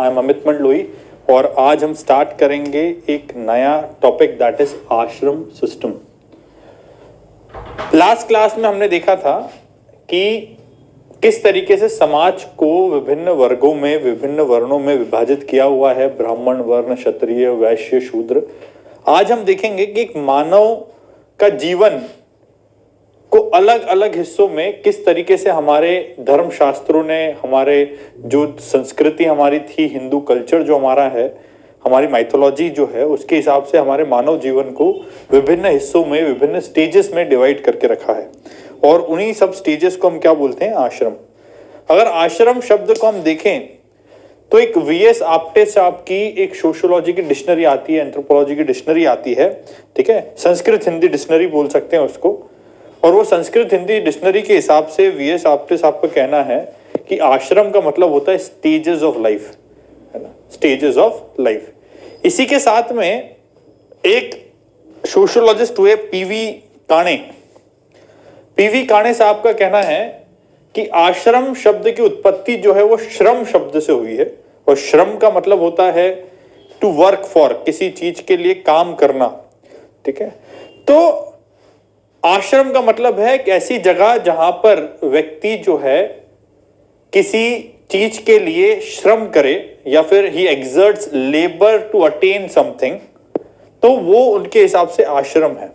I am Amit Mandloi और आज हम स्टार्ट करेंगे एक नया टॉपिक दैट इज आश्रम सिस्टम। लास्ट क्लास में हमने देखा था कि किस तरीके से समाज को विभिन्न वर्गों में, विभिन्न वर्णों में विभाजित किया हुआ है, ब्राह्मण वर्ण, क्षत्रिय, वैश्य, शूद्र। आज हम देखेंगे कि एक मानव का जीवन को अलग अलग हिस्सों में किस तरीके से हमारे धर्म शास्त्रों ने, हमारे जो संस्कृति हमारी थी, हिंदू कल्चर जो हमारा है, हमारी माइथोलॉजी जो है, उसके हिसाब से हमारे मानव जीवन को विभिन्न हिस्सों में, विभिन्न स्टेजेस में डिवाइड करके रखा है। और उन्हीं सब स्टेजेस को हम क्या बोलते हैं? आश्रम। अगर आश्रम शब्द को हम देखें तो एक वीएस आप्टे साहब की एक सोशियोलॉजी की डिक्शनरी आती है, एंथ्रोपोलॉजी की डिक्शनरी आती है, ठीक है, संस्कृत हिंदी डिक्शनरी बोल सकते हैं उसको। और वो संस्कृत हिंदी डिक्शनरी के हिसाब से वीएस आप्टे साहब का कहना है कि आश्रम का मतलब होता है स्टेजेस ऑफ लाइफ, है ना, स्टेजेस ऑफ लाइफ। इसी के साथ में एक सोशियोलॉजिस्ट हुए पीवी काणे। पीवी काणे साहब का कहना है कि आश्रम शब्द की उत्पत्ति जो है वो श्रम शब्द से हुई है, और श्रम का मतलब होता है टू वर्क फॉर, किसी चीज के लिए काम करना, ठीक है। तो आश्रम का मतलब है एक ऐसी जगह जहां पर व्यक्ति जो है किसी चीज के लिए श्रम करे या फिर ही exerts labour to attain something, तो वो उनके हिसाब से आश्रम है।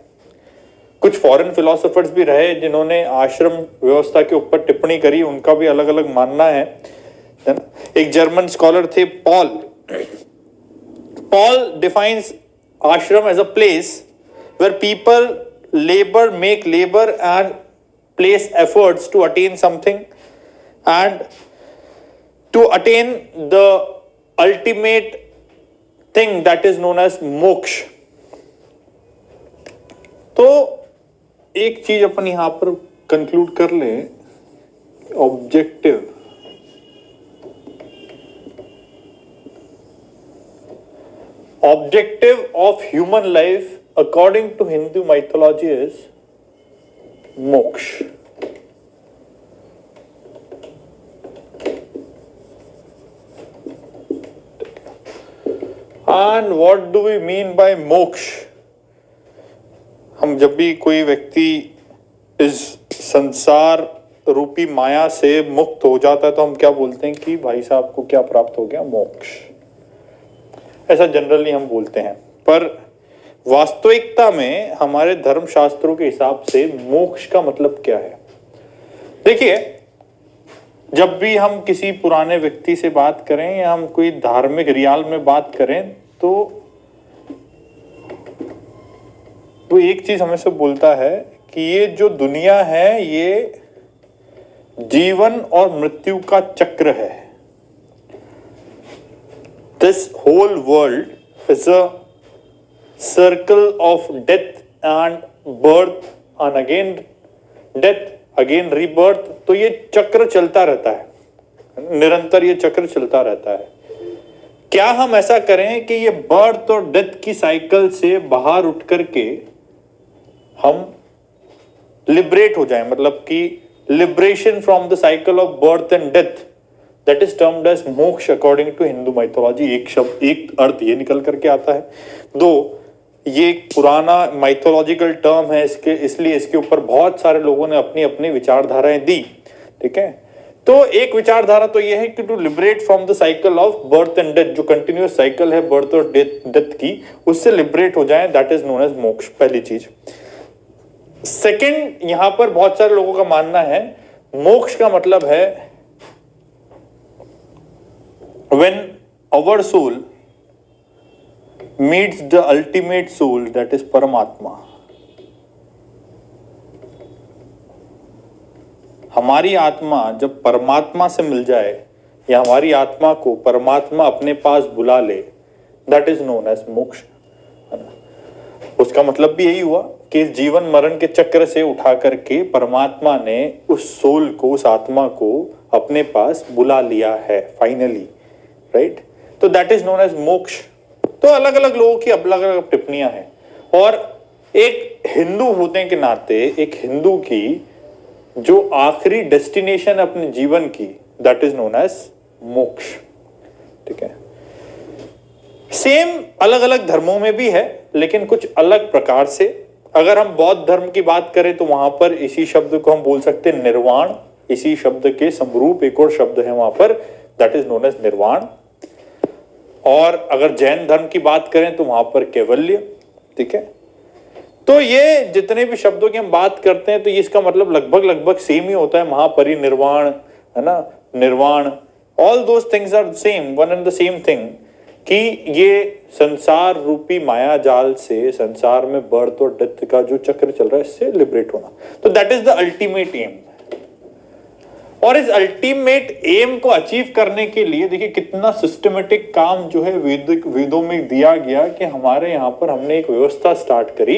कुछ फॉरेन फिलोसोफर्स भी रहे जिन्होंने आश्रम व्यवस्था के ऊपर टिप्पणी करी, उनका भी अलग अलग मानना है ना। एक जर्मन स्कॉलर थे Paul. Paul defines ashram as a place where people labor, make labor and place efforts to attain something and to attain the ultimate thing that is known as moksha. तो एक चीज अपन यहां पर कंक्लूड कर लें, objective of human life according to Hindu mythology is moksha. And what do we mean by moksha? हम जब भी कोई व्यक्ति इस संसार रूपी माया से मुक्त हो जाता है तो हम क्या बोलते हैं कि भाई साहब को क्या प्राप्त हो गया? मोक्ष। ऐसा जनरली हम बोलते हैं, पर वास्तविकता में हमारे धर्म शास्त्रों के हिसाब से मोक्ष का मतलब क्या है? देखिए, जब भी हम किसी पुराने व्यक्ति से बात करें या हम कोई धार्मिक रियाल में बात करें तो वो एक चीज हमें से बोलता है कि ये जो दुनिया है ये जीवन और मृत्यु का चक्र है। This whole world is a circle of death and birth and again death, again rebirth. तो ये चक्र चलता रहता है, निरंतर ये चक्र चलता रहता है। क्या हम ऐसा करें कि ये बर्थ और डेथ की साइकिल से बाहर उठ करके हम लिबरेट हो जाएं, मतलब कि liberation from the cycle of birth and death, that is termed as moksha according to Hindu mythology. एक शब्द, एक अर्थ ये निकल करके आता है। दो, ये एक पुराना माइथोलॉजिकल टर्म है, इसके इसलिए इसके ऊपर बहुत सारे लोगों ने अपनी अपनी विचारधाराएं दी, ठीक है। तो एक विचारधारा तो ये है कि to liberate from the cycle of birth and death, जो कंटिन्यूअस साइकिल है बर्थ और डेथ की, उससे लिबरेट हो जाए, दैट इज नोन एज मोक्ष, पहली चीज। सेकंड, यहां पर बहुत सारे लोगों का मानना है मोक्ष का मतलब है when our soul meets the ultimate soul, that is परमात्मा। हमारी आत्मा जब परमात्मा से मिल जाए या हमारी आत्मा को परमात्मा अपने पास बुला ले, दैट इज नोन एज मोक्ष। उसका मतलब भी यही हुआ कि इस जीवन मरण के चक्र से उठा करके परमात्मा ने उस सोल को, उस आत्मा को अपने पास बुला लिया है फाइनली, राइट। तो दैट इज नोन एज मोक्ष। तो अलग अलग लोगों की अलग अलग टिप्पणियां हैं, और एक हिंदू होने के नाते एक हिंदू की जो आखिरी डेस्टिनेशन अपने जीवन की, दैट इज नोन एज मोक्ष, ठीक है। सेम अलग अलग धर्मों में भी है, लेकिन कुछ अलग प्रकार से। अगर हम बौद्ध धर्म की बात करें तो वहां पर इसी शब्द को हम बोल सकते हैं निर्वाण। इसी शब्द के समरूप एक और शब्द है वहां पर, दैट इज नोन एज निर्वाण। और अगर जैन धर्म की बात करें तो वहां पर कैवल्य। ठीक है, तो ये जितने भी शब्दों की हम बात करते हैं तो ये इसका मतलब लगभग लगभग सेम ही होता है। महापरिनिर्वाण, है ना, nirvana, all those things are same, one and the same thing, कि ये संसार रूपी माया जाल से, संसार में बर्थ और डेथ का जो चक्र चल रहा है, इससे लिबरेट होना। तो that is the ultimate aim. और इस अल्टीमेट एम को अचीव करने के लिए देखिए कितना सिस्टमेटिक काम जो है वेदों में दिया गया, कि हमारे यहाँ पर हमने एक व्यवस्था स्टार्ट करी।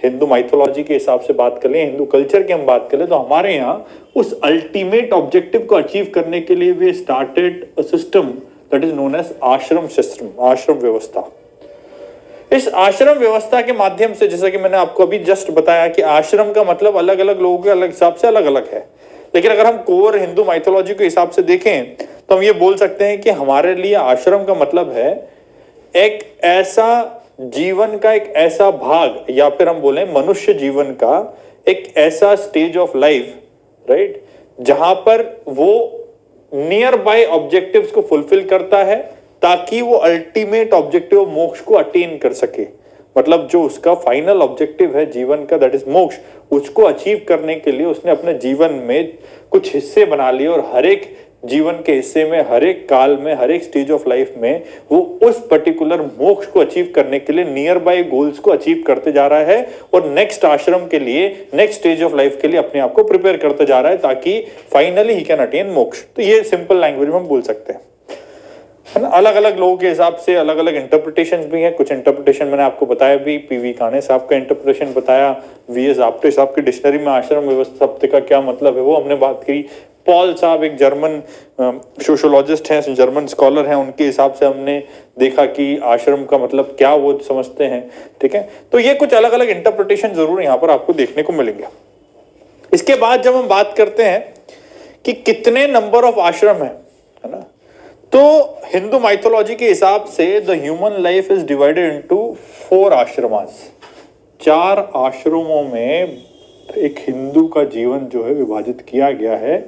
हिंदू माइथोलॉजी के हिसाब से बात कर लें, हिंदू कल्चर की हम बात करें, तो हमारे यहाँ उस अल्टीमेट ऑब्जेक्टिव को अचीव करने के लिए we started a system that is known as ashram system, आश्रम व्यवस्था। इस आश्रम व्यवस्था के माध्यम से, जैसा कि मैंने आपको अभी जस्ट बताया कि आश्रम का मतलब अलग अलग लोगों के अलग हिसाब से अलग अलग है, लेकिन अगर हम कोर हिंदू माइथोलॉजी के हिसाब से देखें तो हम ये बोल सकते हैं कि हमारे लिए आश्रम का मतलब है एक ऐसा जीवन का एक ऐसा भाग, या फिर हम बोले मनुष्य जीवन का एक ऐसा स्टेज ऑफ लाइफ, राइट, जहां पर वो नियर बाय ऑब्जेक्टिव्स को फुलफिल करता है ताकि वो अल्टीमेट ऑब्जेक्टिव मोक्ष को अटेन कर सके। मतलब जो उसका फाइनल ऑब्जेक्टिव है जीवन का, दैट इज मोक्ष, उसको अचीव करने के लिए उसने अपने जीवन में कुछ हिस्से बना लिए, और हर एक जीवन के हिस्से में, हर एक काल में, हर एक स्टेज ऑफ लाइफ में वो उस पर्टिकुलर मोक्ष को अचीव करने के लिए नियर बाय गोल्स को अचीव करते जा रहा है, और नेक्स्ट आश्रम के लिए, नेक्स्ट स्टेज ऑफ लाइफ के लिए अपने आप को प्रिपेयर करते जा रहा है ताकि फाइनली ही कैन अटेन मोक्ष। तो ये सिंपल लैंग्वेज में हम बोल सकते हैं, है ना। अलग अलग लोगों के हिसाब से अलग अलग इंटरप्रिटेशन भी है। कुछ इंटरप्रिटेशन मैंने आपको बताया भी, पीवी काने साहब का इंटरप्रिटेशन बताया, वीएस आप्टे साहब की डिक्शनरी में आश्रम व्यवस्था शब्द का क्या मतलब है वो हमने बात की। पॉल साहब एक जर्मन सोशियोलॉजिस्ट हैं, जर्मन स्कॉलर हैं, उनके हिसाब से हमने देखा कि आश्रम का मतलब क्या वो समझते हैं। ठीक है, तो ये कुछ अलग अलग इंटरप्रिटेशन जरूर यहाँ पर आपको देखने को मिलेंगे। इसके बाद जब हम बात करते हैं कि कितने नंबर ऑफ आश्रम है ना, तो हिंदू माइथोलॉजी के हिसाब से the human life is divided into 4 ashramas. 4 आश्रमों में एक हिंदू का जीवन जो है विभाजित किया गया है,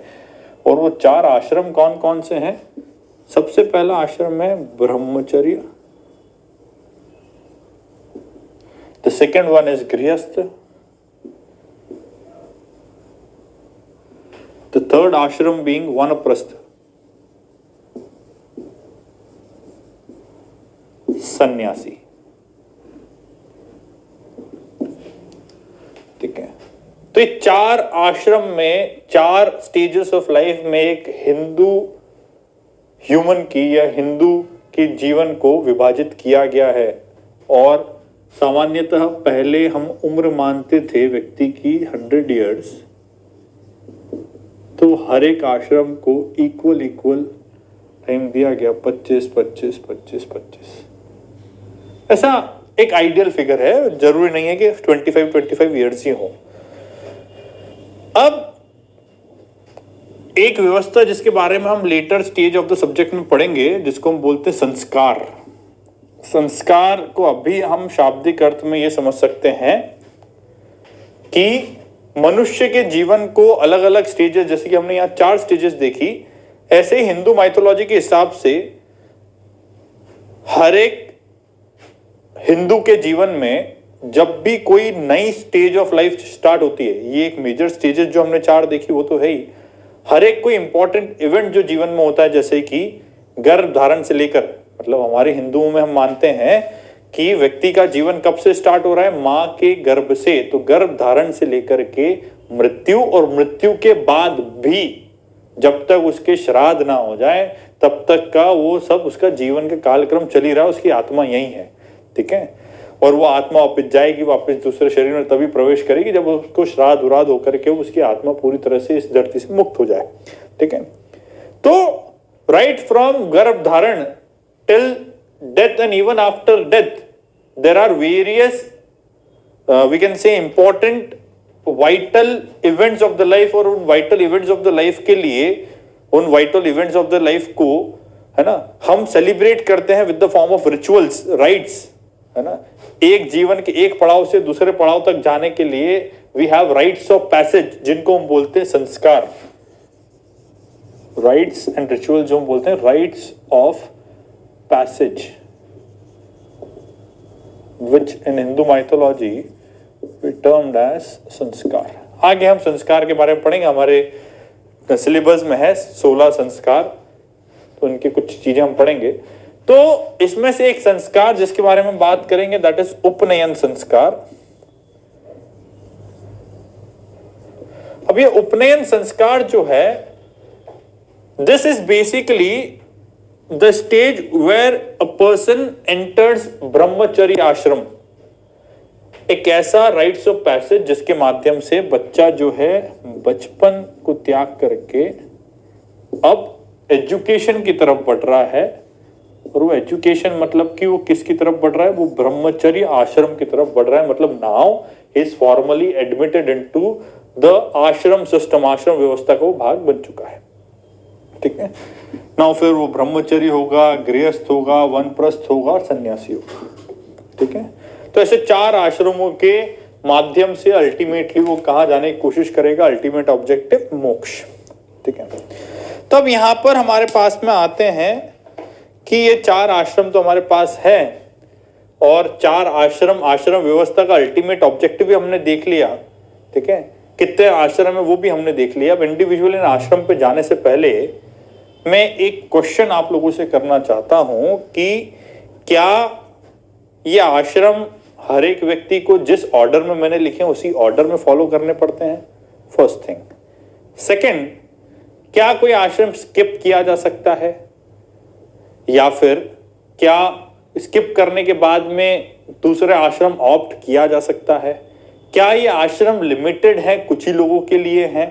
और वो 4 आश्रम कौन कौन से हैं? सबसे पहला आश्रम है ब्रह्मचर्य, द सेकेंड वन इज गृहस्थ, द थर्ड आश्रम बीइंग वानप्रस्थ, सन्यासी। ठीक है, तो ये 4 आश्रम में 4 स्टेजेस ऑफ लाइफ में एक हिंदू ह्यूमन की या हिंदू के जीवन को विभाजित किया गया है। और सामान्यतः पहले हम उम्र मानते थे व्यक्ति की 100 इयर्स, तो हर एक आश्रम को इक्वल टाइम दिया गया, 25-25-25-25। ऐसा एक आइडियल फिगर है, जरूरी नहीं है कि 25 इयर्स ही हो। अब एक व्यवस्था जिसके बारे में हम later stage of the subject में पढ़ेंगे, जिसको हम बोलते हैं संस्कार। संस्कार को अभी हम शाब्दिक अर्थ में यह समझ सकते हैं कि मनुष्य के जीवन को अलग अलग स्टेजेस, जैसे कि हमने यहां 4 स्टेजेस देखी, ऐसे ही हिंदू माइथोलॉजी के हिसाब से हर एक हिंदू के जीवन में जब भी कोई नई स्टेज ऑफ लाइफ स्टार्ट होती है, ये एक मेजर स्टेजेस जो हमने 4 देखी वो तो है ही, हर एक कोई इंपॉर्टेंट इवेंट जो जीवन में होता है, जैसे कि गर्भ धारण से लेकर, मतलब हमारे हिंदुओं में हम मानते हैं कि व्यक्ति का जीवन कब से स्टार्ट हो रहा है? मां के गर्भ से। तो गर्भ धारण से लेकर के मृत्यु, और मृत्यु के बाद भी जब तक उसके श्राद्ध ना हो जाए तब तक का वो सब उसका जीवन का कालक्रम चल ही रहा है, उसकी आत्मा यही है। ठीक है, और वो आत्मा वापस जाएगी, वापस दूसरे शरीर में तभी प्रवेश करेगी जब उसको श्राद्ध उराद होकर के उसकी आत्मा पूरी तरह से इस धरती से मुक्त हो जाए। ठीक है, तो राइट फ्रॉम गर्भ धारण till death and even after death there are various we can say important vital events of the life, और उन vital events of the life के लिए, उन vital events of the life को है ना। हम सेलिब्रेट करते हैं with the form of rituals, rites, है ना। एक जीवन के एक पड़ाव से दूसरे पड़ाव तक जाने के लिए we have rites of passage, जिनको हम बोलते हैं संस्कार। राइट्स एंड रिचुअल जो हम बोलते हैं rites of passage, which in Hindu mythology we termed as sanskar. आगे हम संस्कार के बारे में पढ़ेंगे, हमारे सिलेबस में है 16 संस्कार, तो उनकी कुछ चीजें हम पढ़ेंगे। तो इसमें से एक संस्कार जिसके बारे में बात करेंगे दैट इज उपनयन संस्कार। अब ये उपनयन संस्कार जो है, this is basically the stage where a person enters brahmacharya ashram. एक ऐसा राइट्स ऑफ पैसेज जिसके माध्यम से बच्चा जो है बचपन को त्याग करके अब एजुकेशन की तरफ बढ़ रहा है। और वो एजुकेशन मतलब कि वो किसकी तरफ बढ़ रहा है, वो ब्रह्मचर्य आश्रम की तरफ बढ़ रहा है। मतलब now is formally admitted into the आश्रम सिस्टम, आश्रम व्यवस्था का वो भाग बन चुका है। ठीक है, नाउ फिर वो ब्रह्मचर्य होगा, गृहस्थ होगा, वनप्रस्थ होगा और सन्यासी होगा। ठीक है, तो ऐसे 4 आश्रमों के माध्यम से अल्टीमेटली वो कहां जाने की कोशिश करेगा, अल्टीमेट ऑब्जेक्टिव मोक्ष। ठीक है, तो अब यहां पर हमारे पास में आते हैं कि ये 4 आश्रम तो हमारे पास है, और 4 आश्रम, आश्रम व्यवस्था का अल्टीमेट ऑब्जेक्टिव भी हमने देख लिया। ठीक है, कितने आश्रम है वो भी हमने देख लिया। अब इंडिविजुअल इन आश्रम पे जाने से पहले मैं एक क्वेश्चन आप लोगों से करना चाहता हूं कि क्या ये आश्रम हर एक व्यक्ति को जिस ऑर्डर में मैंने लिखे उसी ऑर्डर में फॉलो करने पड़ते हैं? First thing. सेकंड, क्या कोई आश्रम स्किप किया जा सकता है, या फिर क्या स्किप करने के बाद में दूसरे आश्रम ऑप्ट किया जा सकता है? क्या ये आश्रम लिमिटेड है, कुछ ही लोगों के लिए हैं?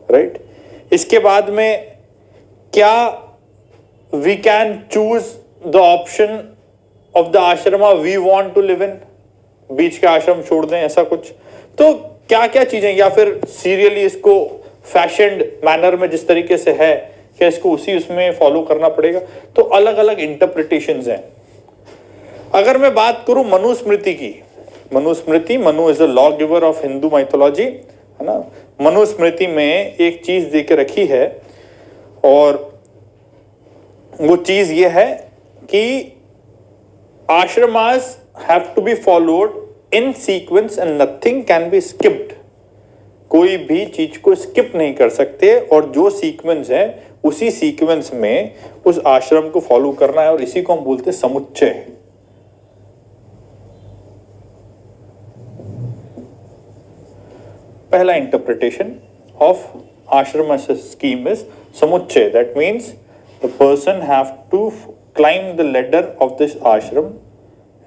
राइट। इसके बाद में क्या we can choose the option of the ashrama we want to live in, बीच का आश्रम छोड़ दें, ऐसा कुछ? तो क्या क्या चीजें, या फिर सीरियली इसको फैशन्ड मैनर में जिस तरीके से है, क्या इसको उसी उसमें फॉलो करना पड़ेगा? तो अलग अलग इंटरप्रिटेशंस हैं। अगर मैं बात करूं मनुस्मृति की, Manusmriti, Manu is the law giver of Hindu mythology, है ना। मनुस्मृति में एक चीज दे के रखी है, और वो चीज ये है कि ashramas have to be followed in sequence and nothing can be skipped. कोई भी चीज को स्किप नहीं कर सकते, और जो सीक्वेंस है उसी सीक्वेंस में उस आश्रम को फॉलो करना है, और इसी को हम बोलते हैं समुच्चय। पहला interpretation of ashram as a scheme is samuchchaya. That means the person have to climb the ladder of this ashram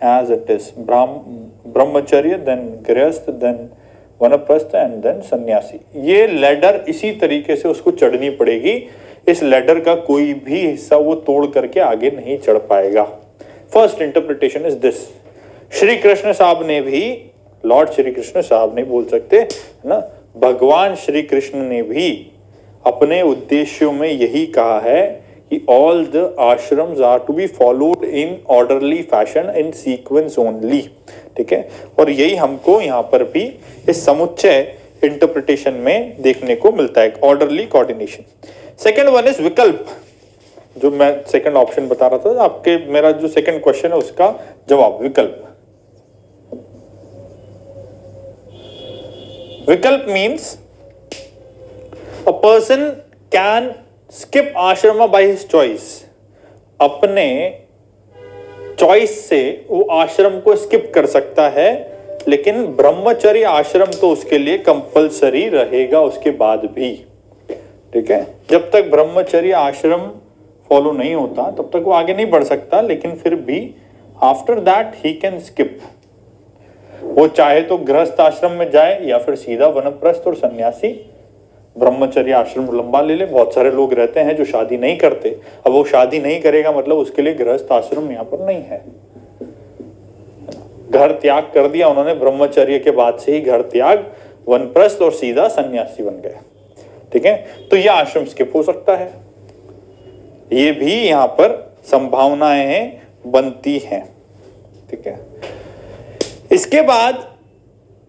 as it is brahmacharya, then grihasth, then vanaprastha and then sannyasi। ये लैडर इसी तरीके से उसको चढ़नी पड़ेगी। इस लैडर का कोई भी हिस्सा वो तोड़ करके आगे नहीं चढ़ पाएगा। First interpretation is this. Shri Krishna साहब ने भी, लॉर्ड श्री कृष्ण साहब नहीं बोल सकते, है ना, भगवान श्री कृष्ण ने भी अपने उद्देश्यों में यही कहा है कि all the ashrams are to be followed in orderly fashion in sequence only। ठीक है, और यही हमको यहाँ पर भी इस समुच्चय इंटरप्रिटेशन में देखने को मिलता है, orderly coordination. Second one is विकल्प, जो मैं सेकंड ऑप्शन बता रहा था आपके, मेरा जो सेकंड क्वेश्चन है उसका जवाब विकल्प। विकल्प means a person can skip आश्रम बाय हिज चॉइस। अपने चॉइस से वो आश्रम को स्किप कर सकता है, लेकिन ब्रह्मचर्य आश्रम तो उसके लिए कंपलसरी रहेगा उसके बाद भी। ठीक है, जब तक ब्रह्मचर्य आश्रम फॉलो नहीं होता तब तक वो आगे नहीं बढ़ सकता, लेकिन फिर भी after that he can skip. वो चाहे तो गृहस्थ आश्रम में जाए या फिर सीधा वनप्रस्थ और सन्यासी, ब्रह्मचर्य आश्रम लंबा ले ले। बहुत सारे लोग रहते हैं जो शादी नहीं करते, अब वो शादी नहीं करेगा मतलब उसके लिए गृहस्थ आश्रम यहाँ पर नहीं है। घर त्याग कर दिया उन्होंने, ब्रह्मचर्य के बाद से ही घर त्याग, वनप्रस्थ और सीधा सन्यासी बन गए। ठीक है, तो यह आश्रम स्किप हो सकता है। ये भी यहाँ पर संभावनाएं बनती हैं। ठीक है, इसके बाद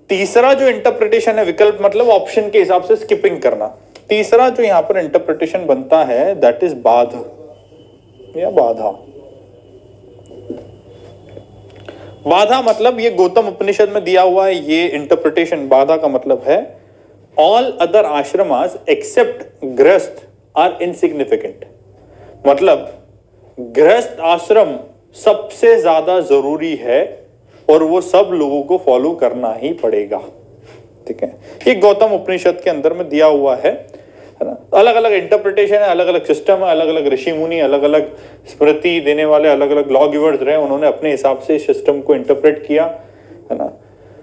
तीसरा जो इंटरप्रिटेशन है, विकल्प मतलब ऑप्शन के हिसाब से स्किपिंग करना, तीसरा जो यहां पर इंटरप्रिटेशन बनता है दैट इज बाध या बाधा। बाधा मतलब ये गौतम उपनिषद में दिया हुआ है, ये इंटरप्रिटेशन बाधा का मतलब है ऑल अदर आश्रमास एक्सेप्ट गृहस्थ आर इनसिग्निफिकेंट। मतलब गृहस्थ आश्रम सबसे ज्यादा जरूरी है और वो सब लोगों को फॉलो करना ही पड़ेगा। ठीक है, ये गौतम उपनिषद के अंदर में दिया हुआ है ना। अलग अलग इंटरप्रिटेशन है, अलग अलग सिस्टम है, अलग अलग ऋषि मुनि, अलग अलग स्मृति देने वाले अलग अलग लॉ गिवर्स रहे, उन्होंने अपने हिसाब से सिस्टम को इंटरप्रेट किया है ना।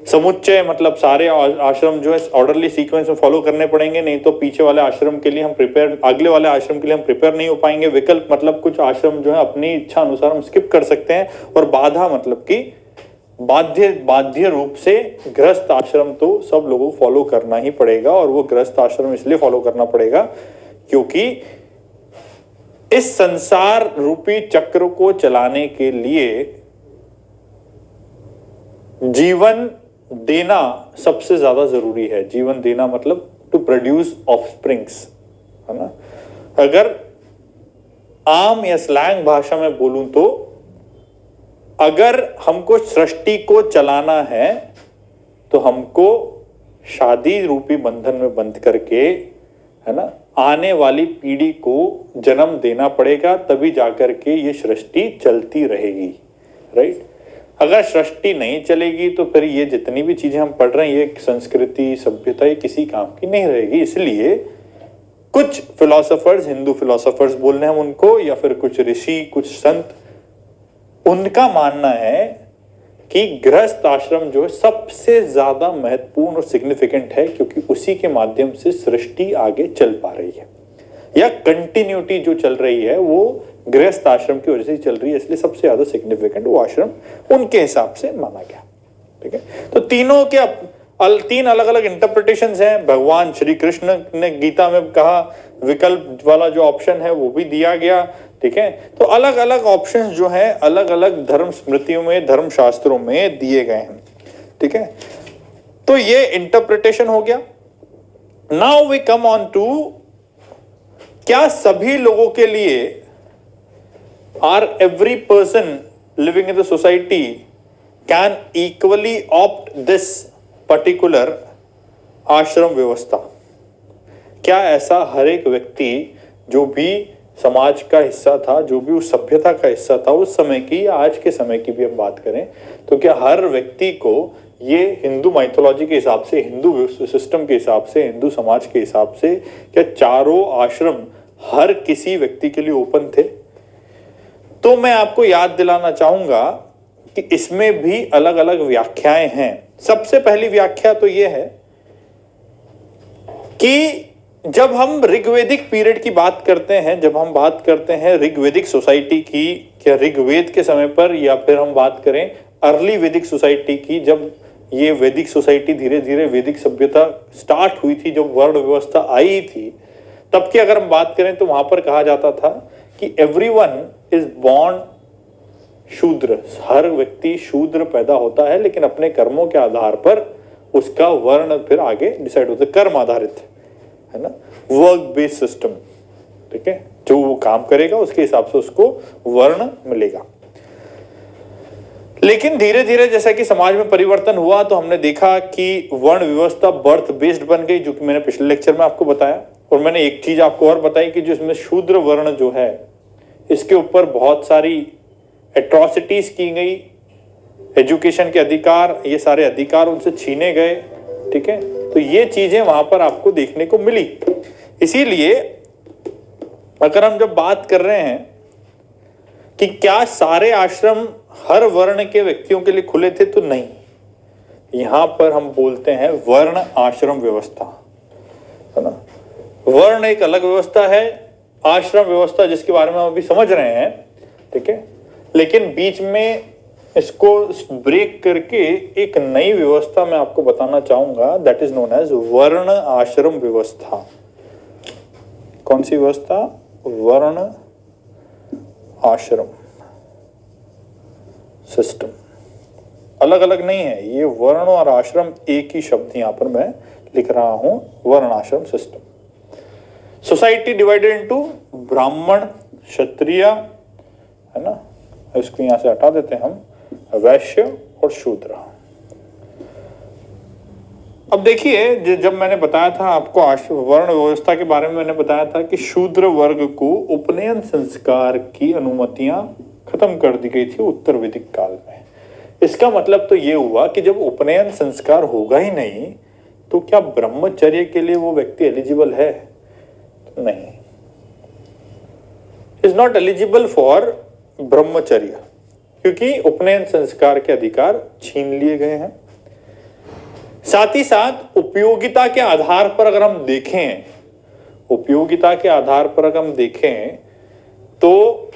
समुच्चय मतलब सारे आश्रम जो है ऑर्डरली सीक्वेंस में फॉलो करने पड़ेंगे, नहीं तो पीछे वाले आश्रम के लिए हम प्रिपेयर, अगले वाले आश्रम के लिए हम प्रिपेयर नहीं हो पाएंगे। विकल्प मतलब कुछ आश्रम जो है अपनी इच्छा अनुसार हम स्किप कर सकते हैं। और बाधा मतलब कि बाध्य रूप से गृहस्थ आश्रम तो सब लोगों को फॉलो करना ही पड़ेगा। और वो गृहस्थ आश्रम इसलिए फॉलो करना पड़ेगा क्योंकि इस संसार रूपी चक्र को चलाने के लिए जीवन देना सबसे ज्यादा जरूरी है। जीवन देना मतलब टू प्रोड्यूस ऑफस्प्रिंग्स, है ना। अगर आम या स्लैंग भाषा में बोलूं तो अगर हमको सृष्टि को चलाना है तो हमको शादी रूपी बंधन में बंध करके, है ना, आने वाली पीढ़ी को जन्म देना पड़ेगा, तभी जाकर के ये सृष्टि चलती रहेगी। राइट, अगर सृष्टि नहीं चलेगी तो फिर ये जितनी भी चीजें हम पढ़ रहे हैं, ये संस्कृति सभ्यता, ये किसी काम की नहीं रहेगी। इसलिए कुछ फिलोसोफर्स, हिंदू फिलोसोफर्स बोल रहे हैं हम उनको, या फिर कुछ ऋषि, कुछ संत, उनका मानना है कि गृहस्थ आश्रम जो है सबसे ज्यादा महत्वपूर्ण और सिग्निफिकेंट है, क्योंकि उसी के माध्यम से सृष्टि आगे चल पा रही है, या कंटिन्यूटी जो चल रही है वो गृहस्थ आश्रम की वजह से चल रही है, इसलिए सबसे ज्यादा सिग्निफिकेंट वो आश्रम उनके हिसाब से माना गया। ठीक है, तो तीनों के तीन अलग अलग इंटरप्रिटेशंस हैं। भगवान श्री कृष्ण ने गीता में कहा, विकल्प वाला जो ऑप्शन है वो भी दिया गया। ठीक है, तो अलग अलग ऑप्शंस जो हैं अलग अलग धर्म स्मृतियों में, धर्म शास्त्रों में दिए गए हैं। ठीक है, तो ये इंटरप्रिटेशन हो गया। Now we come on to, क्या सभी लोगों के लिए, are every person living in the society can equally opt this particular ashram व्यवस्था? क्या ऐसा हर एक व्यक्ति जो भी समाज का हिस्सा था, जो भी उस सभ्यता का हिस्सा था उस समय की या आज के समय की भी हम बात करें, तो क्या हर व्यक्ति को ये हिंदू माइथोलॉजी के हिसाब से, हिंदू सिस्टम के हिसाब से, हिंदू समाज के हिसाब से, क्या चारों आश्रम हर किसी व्यक्ति के लिए ओपन थे? तो मैं आपको याद दिलाना चाहूंगा कि इसमें भी अलग अलग व्याख्याएं हैं। सबसे पहली व्याख्या तो यह है कि जब हम ऋग्वेदिक पीरियड की बात करते हैं, जब हम बात करते हैं ऋग्वेदिक सोसाइटी की, क्या ऋग्वेद के समय पर, या फिर हम बात करें अर्ली वैदिक सोसाइटी की, जब ये वैदिक सोसाइटी धीरे धीरे वैदिक सभ्यता स्टार्ट हुई थी, जब वर्ण व्यवस्था आई थी, तब की अगर हम बात करें तो वहां पर कहा जाता था कि एवरीवन इज बॉर्न शूद्र, हर व्यक्ति शूद्र पैदा होता है, लेकिन अपने कर्मों के आधार पर उसका वर्ण फिर आगे डिसाइड होता है, कर्म आधारित, है ना, वर्क बेस्ड सिस्टम। ठीक है, जो वो काम करेगा उसके हिसाब से उसको वर्ण मिलेगा। लेकिन धीरे धीरे जैसा कि समाज में परिवर्तन हुआ तो हमने देखा कि वर्ण व्यवस्था बर्थ बेस्ड बन गई, जो कि मैंने पिछले लेक्चर में आपको बताया। और मैंने एक चीज आपको और बताई कि जो इसमें शूद्र वर्ण जो है, इसके ऊपर बहुत सारी एट्रॉसिटीज की गई, एजुकेशन के अधिकार, ये सारे अधिकार उनसे छीने गए। ठीक है, तो ये चीजें वहां पर आपको देखने को मिली। इसीलिए अगर हम जब बात कर रहे हैं कि क्या सारे आश्रम हर वर्ण के व्यक्तियों के लिए खुले थे, तो नहीं। यहां पर हम बोलते हैं वर्ण आश्रम व्यवस्था, है ना। वर्ण एक अलग व्यवस्था है, आश्रम व्यवस्था जिसके बारे में हम अभी समझ रहे हैं। ठीक है, लेकिन बीच में इसको ब्रेक करके एक नई व्यवस्था मैं आपको बताना चाहूंगा, दैट इज नोन एज वर्ण आश्रम व्यवस्था। कौन सी व्यवस्था? वर्ण आश्रम सिस्टम अलग अलग नहीं है, ये वर्ण और आश्रम एक ही शब्द यहां पर मैं लिख रहा हूं, वर्ण आश्रम सिस्टम। सोसाइटी डिवाइडेड इनटू ब्राह्मण, क्षत्रिय, है ना, इसको यहां से हटा देते हैं हम, वैश्य और शूद्र। अब देखिए, जब मैंने बताया था आपको वर्ण व्यवस्था के बारे में, मैंने बताया था कि शूद्र वर्ग को उपनयन संस्कार की अनुमतियां खत्म कर दी गई थी उत्तर वैदिक काल में। इसका मतलब तो ये हुआ कि जब उपनयन संस्कार होगा ही नहीं तो क्या ब्रह्मचर्य के लिए वो व्यक्ति एलिजिबल है? तो नहीं, इज नॉट एलिजिबल फॉर ब्रह्मचर्य, क्योंकि उपनयन संस्कार के अधिकार छीन लिए गए हैं। साथ ही साथ उपयोगिता के आधार पर अगर हम देखें, उपयोगिता के आधार पर अगर हम देखें तो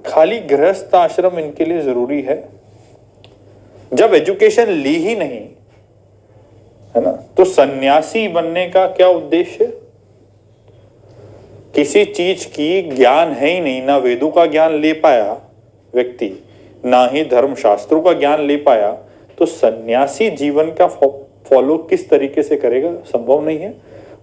खाली गृहस्थ आश्रम इनके लिए जरूरी है। जब एजुकेशन ली ही नहीं है ना, तो सन्यासी बनने का क्या उद्देश्य? किसी चीज की ज्ञान है ही नहीं, ना वेदों का ज्ञान ले पाया व्यक्ति, ना ही धर्मशास्त्रों का ज्ञान ले पाया, तो सन्यासी जीवन का फॉलो किस तरीके से करेगा? संभव नहीं है।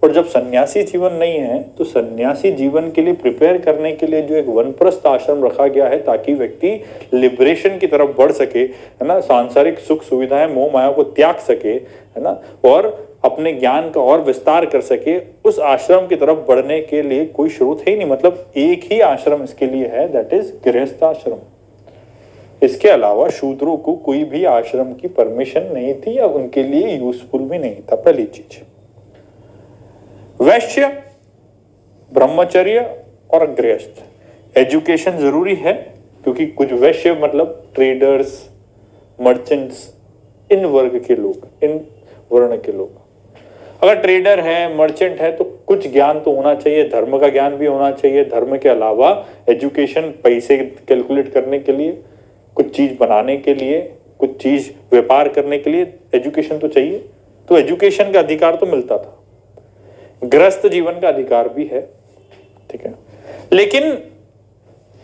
और जब सन्यासी जीवन नहीं है तो सन्यासी जीवन के लिए प्रिपेयर करने के लिए जो एक वनप्रस्थ आश्रम रखा गया है ताकि व्यक्ति लिबरेशन की तरफ बढ़ सके, है ना, सांसारिक सुख सुविधाएं मोह माया को त्याग सके, है ना, और अपने ज्ञान का और विस्तार कर सके, उस आश्रम की तरफ बढ़ने के लिए कोई स्रोत है ही नहीं। मतलब एक ही आश्रम इसके लिए है, दैट इज गृहस्थ आश्रम। इसके अलावा शूद्रों को कोई भी आश्रम की परमिशन नहीं थी या उनके लिए यूजफुल भी नहीं था। पहली चीज। वैश्य, ब्रह्मचर्य और गृहस्थ, एजुकेशन जरूरी है, क्योंकि कुछ वैश्य मतलब ट्रेडर्स, मर्चेंट्स, इन वर्ग के लोग, इन वर्ण के लोग। अगर ट्रेडर है, मर्चेंट है, तो कुछ ज्ञान तो होना चाहिए, धर्म का ज्ञान भी होना चाहिए। धर्म के अलावा एजुकेशन, पैसे कैलकुलेट करने के लिए, कुछ चीज बनाने के लिए, कुछ चीज व्यापार करने के लिए एजुकेशन तो चाहिए। तो एजुकेशन का अधिकार तो मिलता था। गृहस्थ जीवन का अधिकार भी है, ठीक है। लेकिन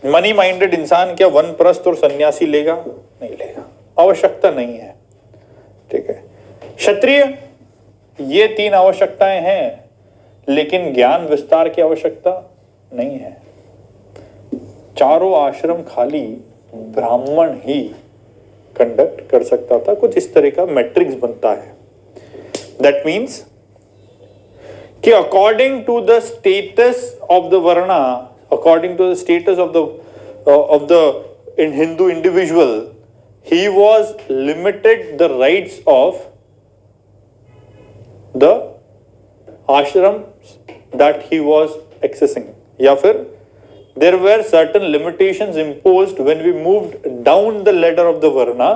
मनी माइंडेड इंसान क्या वनप्रस्थ और सन्यासी लेगा? नहीं लेगा, आवश्यकता नहीं है, ठीक है। क्षत्रिय, ये तीन आवश्यकताएं हैं, लेकिन ज्ञान विस्तार की आवश्यकता नहीं है। चारों आश्रम खाली ब्राह्मण ही कंडक्ट कर सकता था। कुछ इस तरह का मैट्रिक्स बनता है। दैट मीन्स कि according to the status of the varna, according to the status of the Hindu individual, he was limited the rights of the ashram that he was accessing, या फिर there were certain limitations imposed when we moved down the ladder of the varna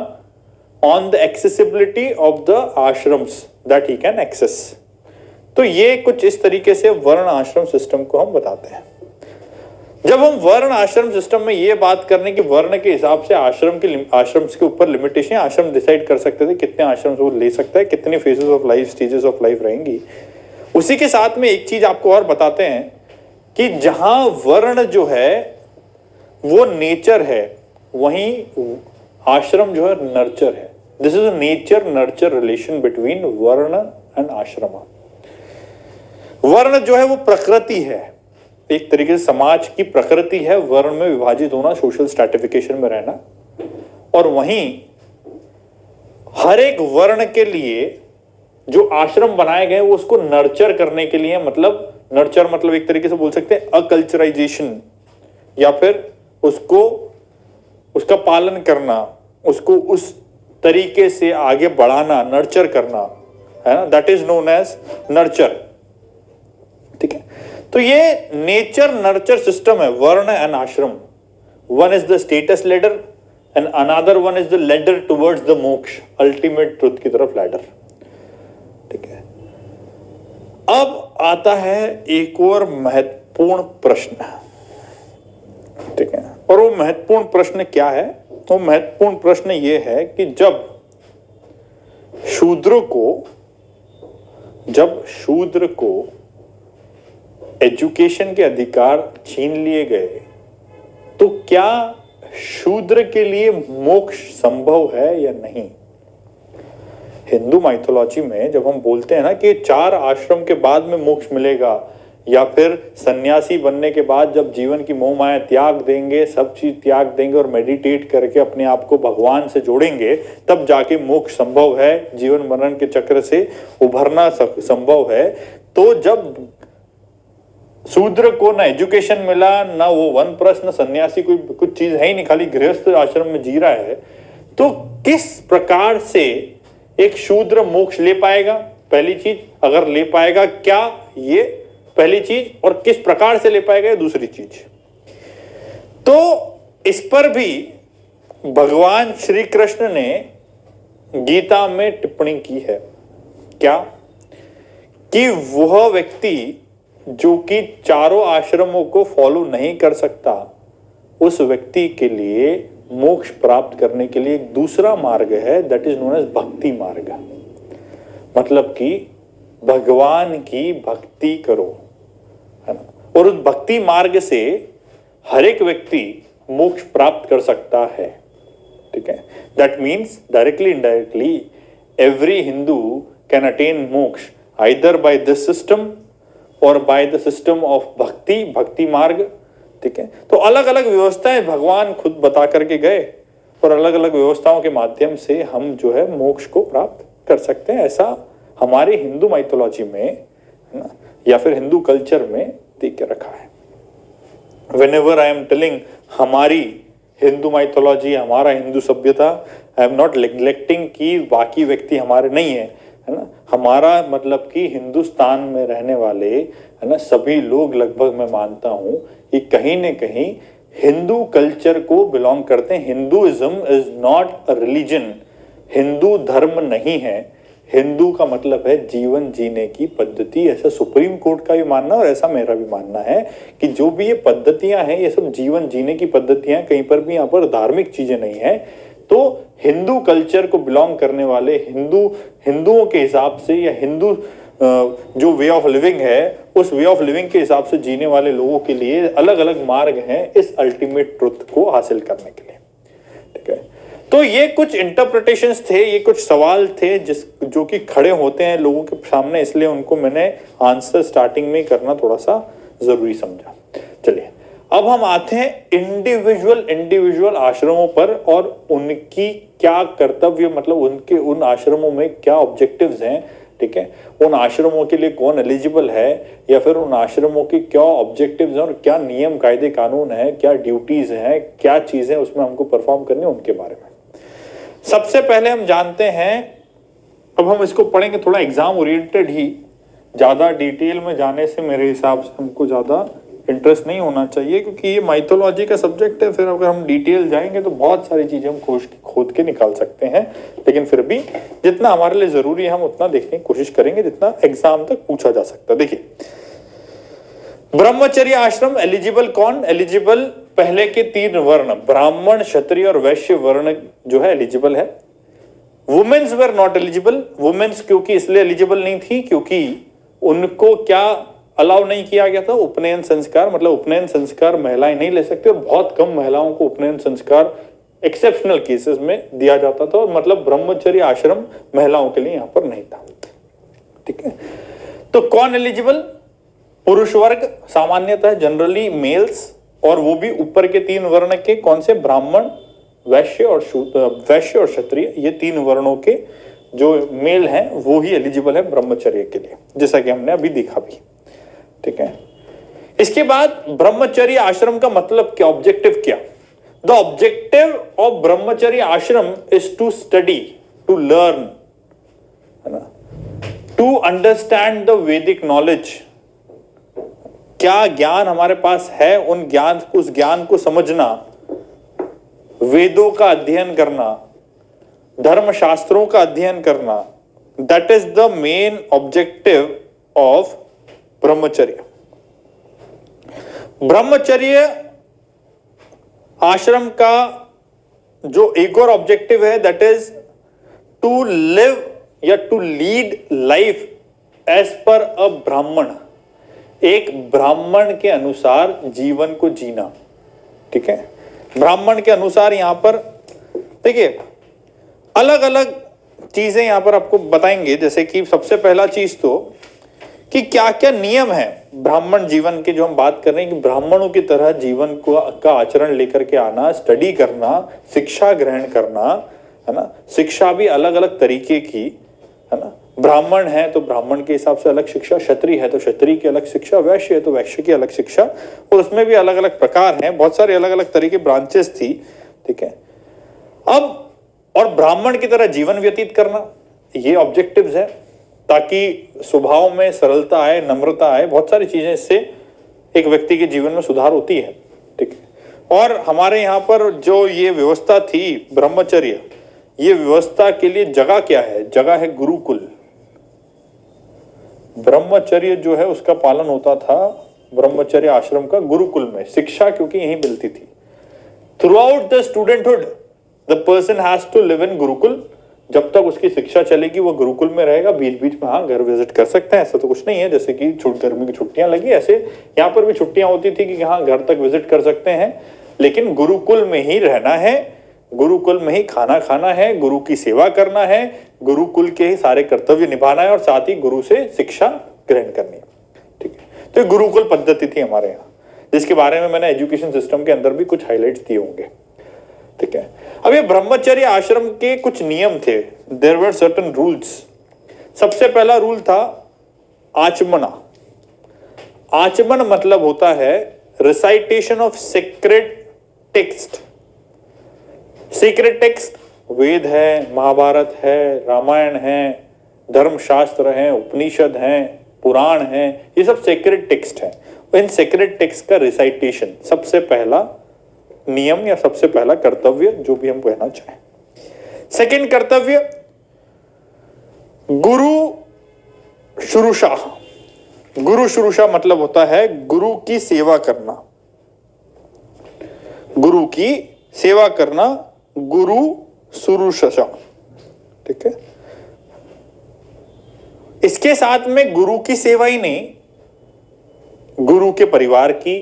on the accessibility of the ashrams that he can access. तो ये कुछ इस तरीके से वर्ण आश्रम सिस्टम को हम बताते हैं। जब हम वर्ण आश्रम सिस्टम में ये बात करने की वर्ण के हिसाब से आश्रम के ऊपर लिमिटेशन, आश्रम डिसाइड कर सकते थे कितने आश्रम वो ले सकता है, कितने phases of life, stages of life रहेंगी। उसी के साथ में एक चीज आपको और बताते हैं कि जहां वर्ण जो है वो नेचर है, वहीं आश्रम जो है नर्चर है। This is a nature nurture relation between वर्ण एंड आश्रम। वर्ण जो है वो प्रकृति है, एक तरीके से समाज की प्रकृति है वर्ण में विभाजित होना, सोशल स्ट्रैटिफिकेशन में रहना। और वहीं हर एक वर्ण के लिए जो आश्रम बनाए गए वो उसको नर्चर करने के लिए, मतलब नर्चर मतलब एक तरीके से बोल सकते हैं अकल्चराइजेशन, या फिर उसको उसका पालन करना, उसको उस तरीके से आगे बढ़ाना, नर्चर करना, है ना, that is known as nurture, ठीक है। तो ये नेचर नर्चर सिस्टम है वर्ण एंड आश्रम। One is the status ladder and another one is the ladder towards the मोक्ष, अल्टीमेट ट्रुथ की तरफ लेडर, ठीक है। अब आता है एक और महत्वपूर्ण प्रश्न, ठीक है। और वो महत्वपूर्ण प्रश्न क्या है? वो महत्वपूर्ण प्रश्न ये है कि जब शूद्र को एजुकेशन के अधिकार छीन लिए गए तो क्या शूद्र के लिए मोक्ष संभव है या नहीं? हिंदू माइथोलॉजी में जब हम बोलते हैं ना कि 4 आश्रम के बाद में मोक्ष मिलेगा, या फिर सन्यासी बनने के बाद जब जीवन की मोह माया त्याग देंगे, सब चीज त्याग देंगे और मेडिटेट करके अपने आप को भगवान से जोड़ेंगे, तब जाके मोक्ष संभव है, जीवन मरण के चक्र से उभरना संभव है। तो जब शूद्र को ना एजुकेशन मिला, ना वो वनप्रस्थ, ना सन्यासी, कोई कुछ चीज है ही नहीं, खाली गृहस्थ आश्रम में जी रहा है, तो किस प्रकार से एक शूद्र मोक्ष ले पाएगा? पहली चीज, अगर ले पाएगा क्या, ये पहली चीज, और किस प्रकार से ले पाएगा ये दूसरी चीज। तो इस पर भी भगवान श्री कृष्ण ने गीता में टिप्पणी की है। क्या? कि वह व्यक्ति जो कि चारों आश्रमों को फॉलो नहीं कर सकता, उस व्यक्ति के लिए मोक्ष प्राप्त करने के लिए एक दूसरा मार्ग है, दैट इज नोन एज भक्ति मार्ग। मतलब कि भगवान की भक्ति करो, है ना, और उस भक्ति मार्ग से हर एक व्यक्ति मोक्ष प्राप्त कर सकता है। ठीक है, that means directly indirectly every Hindu can attain मोक्ष आइदर बाय दिस सिस्टम और बाय द सिस्टम ऑफ भक्ति मार्ग। ठीक है, तो अलग अलग व्यवस्थाएं भगवान खुद बता करके गए, और अलग अलग व्यवस्थाओं के माध्यम से हम जो है मोक्ष को प्राप्त कर सकते हैं। ऐसा हमारे हिंदू माइथोलॉजी में, है ना, या फिर हिंदू कल्चर में देख के रखा है। Whenever I am telling हमारी हिंदू माइथोलॉजी, हमारा हिंदू सभ्यता, आई एम नॉट नेग्लेक्टिंग कि बाकी व्यक्ति हमारे नहीं है ना, हमारा मतलब कि हिंदुस्तान में रहने वाले, है ना, सभी लोग लगभग मैं मानता हूं कि कहीं न कहीं हिंदू कल्चर को बिलोंग करते हैं। Hinduism is not a religion, Hindu धर्म नहीं है। हिंदू का मतलब है जीवन जीने की पद्धति। ऐसा सुप्रीम कोर्ट का भी मानना और ऐसा मेरा भी मानना है कि जो भी ये पद्धतियां हैं, ये सब जीवन जीने की पद्धतियां, कहीं पर भी यहाँ पर धार्मिक चीजें नहीं है। तो हिंदू कल्चर को बिलोंग करने वाले हिंदुओं के हिसाब से, या हिंदू जो वे ऑफ लिविंग है, उस वे ऑफ लिविंग के हिसाब से जीने वाले लोगों के लिए अलग अलग मार्ग हैं इस अल्टीमेट ट्रुथ को हासिल करने के लिए। ठीक है, तो ये कुछ इंटरप्रिटेशंस थे, ये कुछ सवाल थे जो कि खड़े होते हैं लोगों के सामने, इसलिए उनको मैंने आंसर स्टार्टिंग में करना थोड़ा सा जरूरी समझा। चलिए, अब हम आते हैं इंडिविजुअल आश्रमों पर और उनकी क्या कर्तव्य, मतलब उन आश्रमों में क्या ऑब्जेक्टिव्स हैं। ठीक है, उन आश्रमों के लिए कौन एलिजिबल है, या फिर उन आश्रमों की क्या ऑब्जेक्टिव्स हैं और क्या नियम कायदे कानून है, क्या ड्यूटीज हैं, क्या चीजें उसमें हमको परफॉर्म करनी है, उनके बारे में सबसे पहले हम जानते हैं। अब हम इसको पढ़ेंगे थोड़ा एग्जाम ओरिएंटेड ही, ज्यादा डिटेल में जाने से मेरे हिसाब से हमको ज्यादा इंटरेस्ट नहीं होना चाहिए, क्योंकि ये माइथोलॉजी का सब्जेक्ट है। फिर अगर हम डिटेल जाएंगे तो बहुत सारी चीजें हम खोद के निकाल सकते हैं, लेकिन फिर भी जितना हमारे लिए जरूरी है हम उतना देखने की कोशिश करेंगे जितना एग्जाम तक पूछा जा सकता है। देखिए, ब्रह्मचर्य आश्रम एलिजिबल कौन? एलिजिबल पहले के 3 वर्ण, ब्राह्मण, क्षत्रिय और वैश्य वर्ण जो है एलिजिबल है। Womens were not eligible. Womens क्योंकि इसलिए एलिजिबल नहीं थी क्योंकि उनको क्या अलाउ नहीं किया गया था, उपनयन संस्कार। मतलब उपनयन संस्कार महिलाएं नहीं ले सकती, और बहुत कम महिलाओं को उपनयन संस्कार एक्सेप्शनल केसेस में दिया जाता था, और मतलब ब्रह्मचर्य आश्रम महिलाओं के लिए यहां पर नहीं था। ठीक है, तो कौन एलिजिबल? पुरुष वर्ग सामान्यतः जनरली मेल्स, और वो भी ऊपर के 3 वर्ण के। कौन से? ब्राह्मण, वैश्य और क्षत्रिय, ये 3 वर्णों के जो मेल हैं वो ही एलिजिबल है ब्रह्मचर्य के लिए, जैसा कि हमने अभी देखा भी। ठीक है, इसके बाद ब्रह्मचर्य आश्रम का मतलब क्या, ऑब्जेक्टिव क्या? The objective of brahmacharya ashram is to study, to learn, है ना, to understand the Vedic knowledge. क्या ज्ञान हमारे पास है, उस ज्ञान को समझना, वेदों का अध्ययन करना, धर्म शास्त्रों का अध्ययन करना, that is the main objective of brahmacharya. Brahmacharya ashram का जो एक और ऑब्जेक्टिव है, दैट इज टू लिव या to lead life as per a ब्राह्मण। एक ब्राह्मण के अनुसार जीवन को जीना। ठीक है, ब्राह्मण के अनुसार यहाँ पर देखिए अलग अलग चीजें यहाँ पर आपको बताएंगे, जैसे कि सबसे पहला चीज तो कि क्या क्या नियम है ब्राह्मण जीवन के, जो हम बात कर रहे हैं कि ब्राह्मणों की तरह जीवन को का आचरण लेकर के आना, स्टडी करना, शिक्षा ग्रहण करना, है ना। शिक्षा भी अलग अलग तरीके की, है ना। ब्राह्मण है तो ब्राह्मण के हिसाब से अलग शिक्षा, क्षत्रिय है तो क्षत्रिय की अलग शिक्षा, वैश्य है तो वैश्य की अलग शिक्षा, और उसमें भी अलग अलग प्रकार हैं, बहुत सारे अलग अलग तरह की ब्रांचेस थी, ठीक है। अब और ब्राह्मण की तरह जीवन व्यतीत करना, ये ऑब्जेक्टिव्स है, ताकि स्वभाव में सरलता आए, नम्रता आए, बहुत सारी चीजें इससे एक व्यक्ति के जीवन में सुधार होती है, ठीक है। और हमारे यहाँ पर जो ये व्यवस्था थी ब्रह्मचर्य, ये व्यवस्था के लिए जगह क्या है? जगह है गुरुकुल। ब्रह्मचर्य जो है उसका पालन होता था ब्रह्मचर्य आश्रम का गुरुकुल में, शिक्षा क्योंकि यहीं मिलती थी। Throughout the studenthood the person has to live in gurukul. जब तक उसकी शिक्षा चलेगी वो गुरुकुल में रहेगा, बीच बीच में हाँ घर विजिट कर सकते हैं, ऐसा तो कुछ नहीं है। जैसे कि गर्मी की छुट्टियां लगी, ऐसे यहाँ पर भी छुट्टियां होती थी कि हाँ घर तक विजिट कर सकते हैं, लेकिन गुरुकुल में ही रहना है, गुरुकुल में ही खाना खाना है, गुरु की सेवा करना है, गुरुकुल के ही सारे कर्तव्य निभाना है, और साथ ही गुरु से शिक्षा ग्रहण करनी है, ठीक है। तो गुरुकुल पद्धति थी हमारे यहाँ, जिसके बारे में मैंने एजुकेशन सिस्टम के अंदर भी कुछ हाईलाइट्स दिए होंगे, ठीक है। अब ये ब्रह्मचर्य आश्रम के कुछ नियम थे, देयर वर सर्टेन रूल्स। सबसे पहला रूल था आचमना। आचमन मतलब होता है recitation of secret text. Secret text Veda है, महाभारत है, रामायण है, धर्मशास्त्र है, उपनिषद हैं, पुराण हैं, ये सब सीक्रेट टेक्स्ट हैं। इन सीक्रेट टेक्स्ट का रिसाइटेशन सबसे पहला नियम या सबसे पहला कर्तव्य, जो भी हम कहना चाहें। सेकंड कर्तव्य गुरु शुरूषा। गुरु शुरूषा मतलब होता है गुरु की सेवा करना, गुरु की सेवा करना, गुरु शुरूषा, ठीक है। इसके साथ में गुरु की सेवा ही नहीं, गुरु के परिवार की,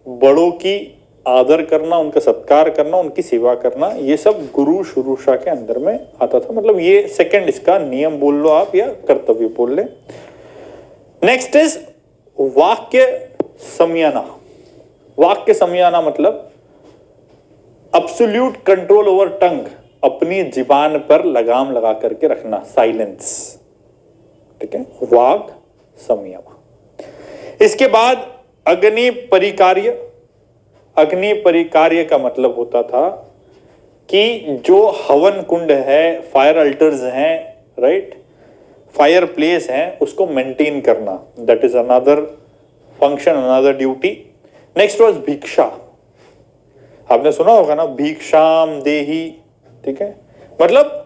बड़ों की आदर करना, उनका सत्कार करना, उनकी सेवा करना, ये सब गुरु शुरूषा के अंदर में आता था। मतलब ये सेकंड इसका नियम बोल लो आप या कर्तव्य बोल ले। नेक्स्ट इज वाक्य संयना। वाक्य संयना मतलब एब्सोल्यूट कंट्रोल ओवर टंग, अपनी जिबान पर लगाम लगा करके रखना, साइलेंस, ठीक है, वाक संयम। इसके बाद अग्नि परिकार्य। अग्नि परिकार्य का मतलब होता था कि जो हवन कुंड है, फायर अल्टर्स हैं, राइट, फायर प्लेस है, उसको मेंटेन करना, that is another function, another duty. Next was भिक्षा। आपने सुना होगा ना, भिक्षाम देही, ठीक है, मतलब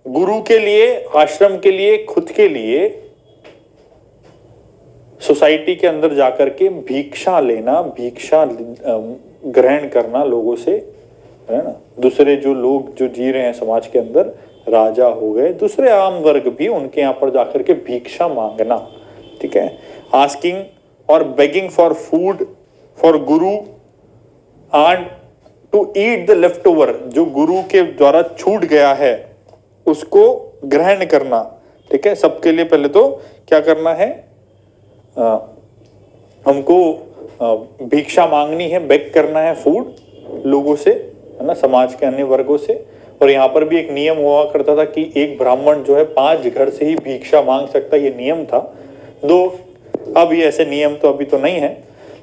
गुरु के लिए, आश्रम के लिए, खुद के लिए सोसाइटी के अंदर जाकर के भिक्षा लेना, भिक्षा ग्रहण करना लोगों से, है ना। दूसरे जो लोग जो जी रहे हैं समाज के अंदर, राजा हो गए, दूसरे आम वर्ग भी, उनके यहाँ पर जाकर के भिक्षा मांगना, ठीक है। आस्किंग और begging for food for guru and to eat the leftover, जो गुरु के द्वारा छूट गया है उसको ग्रहण करना, ठीक है। सबके लिए पहले तो क्या करना है, हमको भिक्षा मांगनी है, बेग करना है फूड लोगों से, है ना, समाज के अन्य वर्गों से। और यहाँ पर भी एक नियम हुआ करता था कि एक ब्राह्मण जो है 5 घर से ही भिक्षा मांग सकता, ये नियम था। दो अब ये ऐसे नियम तो अभी तो नहीं है,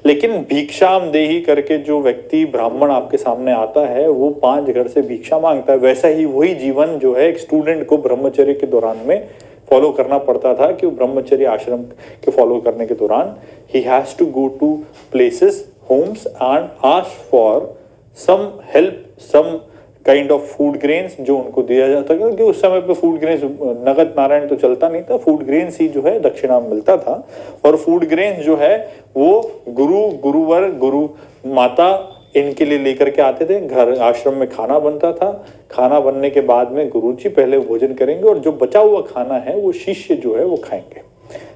लेकिन भिक्षाम देही करके जो व्यक्ति ब्राह्मण आपके सामने आता है वो 5 घर से भिक्षा मांगता है। वैसा ही वही जीवन जो है एक स्टूडेंट को ब्रह्मचर्य के दौरान में फॉलो करना पड़ता था, कि ब्रह्मचर्य आश्रम के फॉलो करने के दौरान ही has to go to places, homes and ask for some help, some kind of food grains जो उनको दिया जाता था, क्योंकि उस समय पे फूड ग्रेन्स, नगद नारायण तो चलता नहीं था, फूड ग्रेन्स ही जो है दक्षिणा में मिलता था। और फूड ग्रेन्स जो है वो गुरुवर, गुरु माता इनके लिए लेकर के आते थे। घर आश्रम में खाना बनता था, खाना बनने के बाद में गुरुजी पहले भोजन करेंगे और जो बचा हुआ खाना है वो शिष्य जो है वो खाएंगे।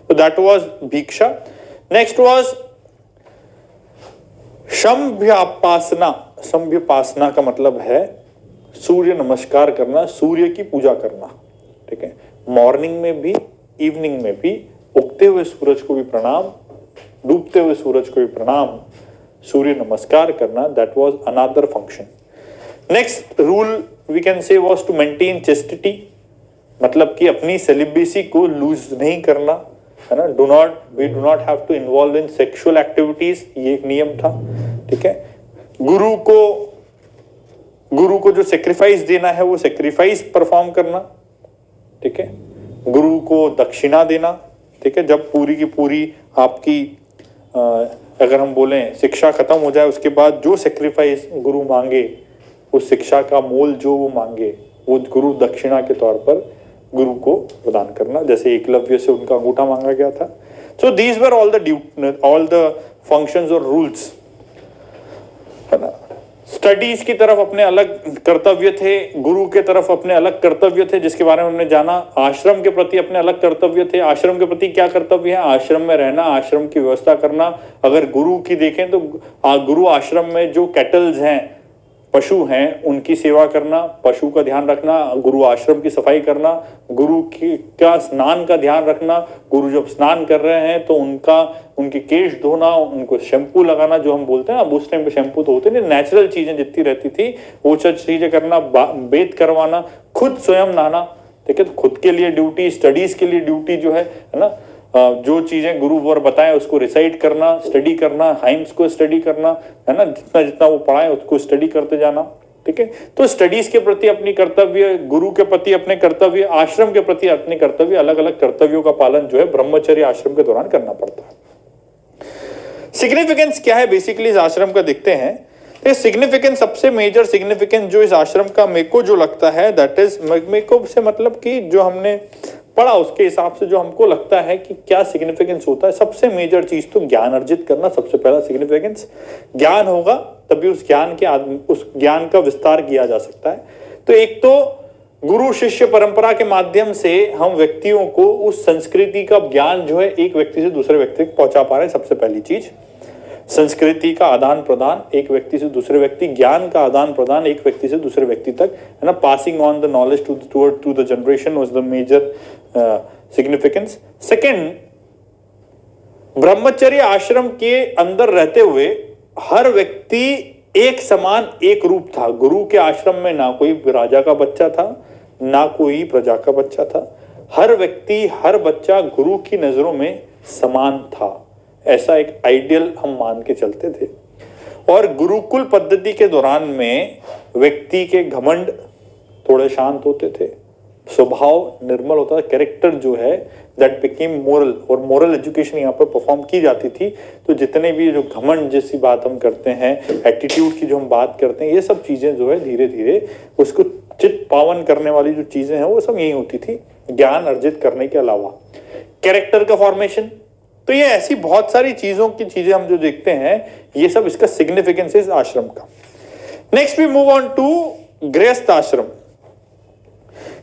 तो that was bhiksha. Next was sandhyopasana. संभ्यपासना का मतलब है सूर्य नमस्कार करना, सूर्य की पूजा करना। ठीक है, मॉर्निंग में भी, इवनिंग में भी, उगते हुए सूरज को भी प्रणाम, डूबते हुए सूरज को भी प्रणाम, सूर्य नमस्कार करना, that was another function. Next rule we can say was to maintain chastity, मतलब कि अपनी सेलिब्रेसी को लूज नहीं करना, है ना। We do not have to involve in sexual activities, ये एक नियम था। ठीक है, गुरु को जो सेक्रीफाइस देना है वो सेक्रीफाइस परफॉर्म करना। ठीक है, गुरु को दक्षिणा देना। ठीक है, जब पूरी की पूरी आपकी अगर हम बोलें शिक्षा खत्म हो जाए, उसके बाद जो सेक्रीफाइस गुरु मांगे, उस शिक्षा का मोल जो वो मांगे, वो गुरु दक्षिणा के तौर पर गुरु को प्रदान करना। जैसे एकलव्य से उनका अंगूठा मांगा गया था। So these were all the functions और रूल्स, है ना। स्टडीज की तरफ अपने अलग कर्तव्य थे, गुरु के तरफ अपने अलग कर्तव्य थे, जिसके बारे में हमने जाना। आश्रम के प्रति अपने अलग कर्तव्य थे। आश्रम के प्रति क्या कर्तव्य है? आश्रम में रहना, आश्रम की व्यवस्था करना। अगर गुरु की देखें तो गुरु आश्रम में जो कैटल्स हैं, पशु हैं, उनकी सेवा करना, पशु का ध्यान रखना, गुरु आश्रम की सफाई करना, गुरु का स्नान का ध्यान रखना। गुरु जब स्नान कर रहे हैं तो उनके केश धोना, उनको शैम्पू लगाना, जो हम बोलते हैं अब उस टाइम पे शैम्पू तो होते नहीं, नेचुरल चीजें जितनी रहती थी वो सब चीजें करना, बेत करवाना, खुद स्वयं नहाना। ठीक है, तो खुद के लिए ड्यूटी, स्टडीज के लिए ड्यूटी जो है ना, जो चीजें गुरु वर बताएं उसको रिसाइट करना, स्टडी करना, हाइम्स को स्टडी करना, है ना, जितना जितना वो पढ़ाए उसको स्टडी करते जाना। ठीक है, तो स्टडीज के प्रति अपनी कर्तव्य, गुरु के प्रति अपने कर्तव्य, आश्रम के प्रति अपने कर्तव्य, अलग अलग कर्तव्यों का पालन जो है ब्रह्मचर्य आश्रम के दौरान करना पड़ता है। सिग्निफिकेंस क्या है बेसिकली इस आश्रम का देखते हैं। सिग्निफिकेंस, सबसे मेजर सिग्निफिकेंस जो इस आश्रम का मेरे को जो लगता है, दैट इज, मेरे को से मतलब कि जो हमने पढ़ा उसके हिसाब से जो हमको लगता है कि क्या सिग्निफिकेंस होता है, सबसे मेजर चीज तो ज्ञान अर्जित करना, सबसे पहला सिग्निफिकेंस। ज्ञान होगा तभी उस ज्ञान का विस्तार किया जा सकता है। तो एक तो गुरु शिष्य परंपरा के माध्यम से हम व्यक्तियों को उस संस्कृति का ज्ञान जो है एक व्यक्ति से दूसरे व्यक्ति तक पहुंचा पा रहे हैं। सबसे पहली चीज संस्कृति का आदान प्रदान, एक व्यक्ति से दूसरे व्यक्ति, ज्ञान का आदान प्रदान एक व्यक्ति से दूसरे व्यक्ति तक, है ना। Passing on the knowledge to the generation was the major significance. Second, ब्रह्मचर्य आश्रम के अंदर रहते हुए हर व्यक्ति एक समान, एक रूप था। गुरु के आश्रम में ना कोई राजा का बच्चा था, ना कोई प्रजा का बच्चा था। हर व्यक्ति, हर बच्चा गुरु की नजरों में समान था। ऐसा एक आइडियल हम मान के चलते थे। और गुरुकुल पद्धति के दौरान में व्यक्ति के घमंड थोड़े शांत होते थे, स्वभाव निर्मल होता था, कैरेक्टर जो है दैट बिकेम मोरल, और मोरल एजुकेशन यहाँ पर परफॉर्म की जाती थी। तो जितने भी जो घमंड जैसी बात हम करते हैं, एटीट्यूड की जो हम बात करते हैं, ये सब चीजें जो है धीरे धीरे उसको चित पावन करने वाली जो चीजें हैं वो सब यही होती थी, ज्ञान अर्जित करने के अलावा। कैरेक्टर का फॉर्मेशन, तो ये ऐसी बहुत सारी चीजें हम जो देखते हैं, ये सब इसका सिग्निफिकेंस है इस आश्रम का। Next we move on to grihastha ashram.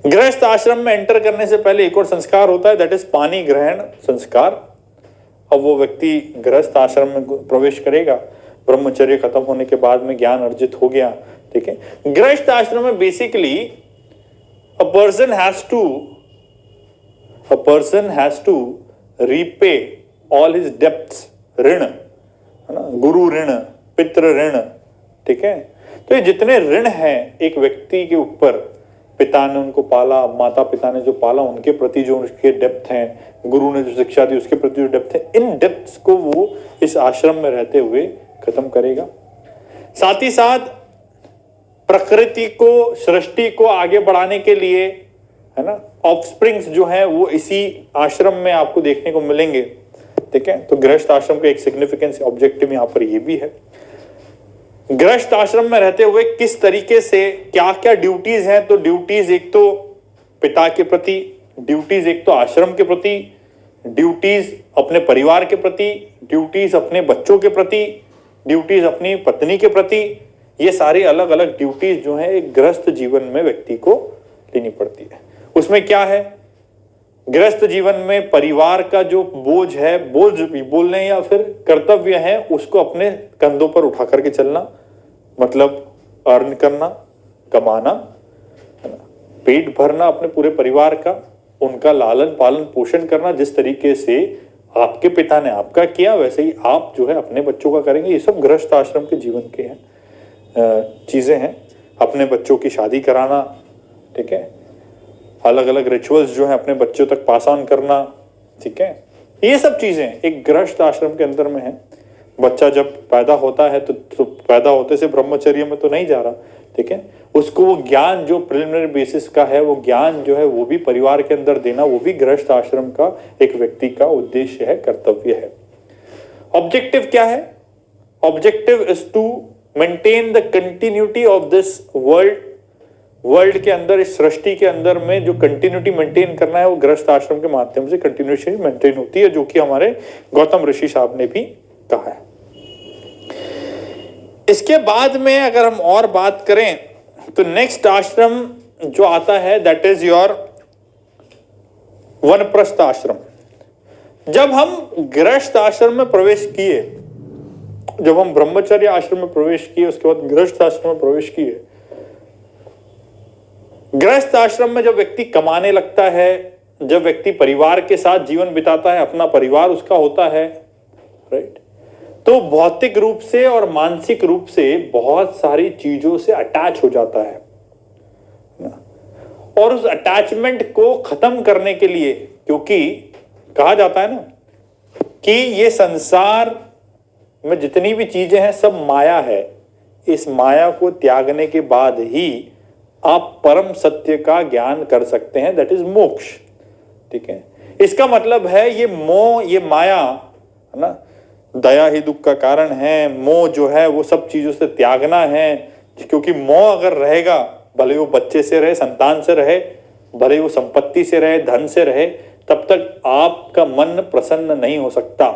गृहस्थ आश्रम में एंटर करने से पहले एक और संस्कार होता है, दैट इज पानी ग्रहण संस्कार। अब वो व्यक्ति गृहस्थ आश्रम में प्रवेश करेगा, ब्रह्मचर्य खत्म होने के बाद में ज्ञान अर्जित हो गया। ठीक है, गृहस्थ आश्रम में basically a person has to repay all his depths, ऋण, है ना, गुरु ऋण, पितृ ऋण। ठीक है, तो ये जितने ऋण हैं एक व्यक्ति के ऊपर, पिता ने उनको पाला, माता पिता ने जो पाला, उनके प्रति जो उसके डेप्थ हैं, गुरु ने जो शिक्षा दी उसके प्रति जो डेप्थ है, इन डेप्थ्स को वो इस आश्रम में रहते हुए खत्म करेगा। साथ ही साथ प्रकृति को, सृष्टि को आगे बढ़ाने के लिए, है ना, ऑफस्प्रिंग्स जो है वो इसी आश्रम में आपको देखने को मिलेंगे। ठीक है, तो गृहस्थ आश्रम का एक सिग्निफिकेंस ऑब्जेक्टिव यहाँ पर ये भी है। गृहस्थ आश्रम में रहते हुए किस तरीके से क्या क्या ड्यूटीज हैं, तो ड्यूटीज एक तो पिता के प्रति, ड्यूटीज एक तो आश्रम के प्रति, ड्यूटीज अपने परिवार के प्रति, ड्यूटीज अपने बच्चों के प्रति, ड्यूटीज अपनी पत्नी के प्रति। ये सारी अलग अलग ड्यूटीज जो है एक गृहस्थ जीवन में व्यक्ति को लेनी पड़ती है। उसमें क्या है, गृहस्थ जीवन में परिवार का जो बोझ है, बोझ भी बोल लें या फिर कर्तव्य है, उसको अपने कंधों पर उठा करके चलना, मतलब अर्न करना, कमाना, पेट भरना अपने पूरे परिवार का, उनका लालन पालन पोषण करना, जिस तरीके से आपके पिता ने आपका किया वैसे ही आप जो है अपने बच्चों का करेंगे। ये सब गृहस्थ आश्रम के जीवन के हैं चीजें हैं। अपने बच्चों की शादी कराना, ठीक है, अलग अलग रिचुअल्स जो है अपने बच्चों तक पास ऑन करना, ठीक है, ये सब चीजें एक गृहस्थ आश्रम के अंदर में है। बच्चा जब पैदा होता है तो पैदा होते से ब्रह्मचर्य में तो नहीं जा रहा, ठीक है, उसको वो ज्ञान जो प्रिलिमिनरी बेसिस का है, वो ज्ञान जो है वो भी परिवार के अंदर देना, वो भी गृहस्थ आश्रम का एक व्यक्ति का उद्देश्य है, कर्तव्य है। ऑब्जेक्टिव क्या है? Objective is to maintain the continuity of this world के अंदर, इस सृष्टि के अंदर में जो कंटिन्यूटी मेंटेन करना है वो गृहस्थ आश्रम के माध्यम से कंटिन्यूटी मेंटेन होती है, जो कि हमारे गौतम ऋषि साहब ने भी कहा है। इसके बाद में अगर हम और बात करें तो नेक्स्ट आश्रम जो आता है दैट इज योर वनप्रस्थ आश्रम। जब हम गृहस्थ आश्रम में प्रवेश किए, जब हम ब्रह्मचर्य आश्रम में प्रवेश किए, उसके बाद गृहस्थ आश्रम में प्रवेश किए, गृहस्थ आश्रम में जब व्यक्ति कमाने लगता है, जब व्यक्ति परिवार के साथ जीवन बिताता है, अपना परिवार उसका होता है, राइट, तो भौतिक रूप से और मानसिक रूप से बहुत सारी चीजों से अटैच हो जाता है और उस अटैचमेंट को खत्म करने के लिए, क्योंकि कहा जाता है ना कि ये संसार में जितनी भी चीजें हैं सब माया है, इस माया को त्यागने के बाद ही आप परम सत्य का ज्ञान कर सकते हैं, दैट इज मोक्ष, ठीक है। इसका मतलब है ये मोह, ये माया है ना, दया ही दुख का कारण है। मोह जो है वो सब चीजों से त्यागना है, क्योंकि मोह अगर रहेगा, भले वो बच्चे से रहे, संतान से रहे, भले वो संपत्ति से रहे, धन से रहे, तब तक आपका मन प्रसन्न नहीं हो सकता।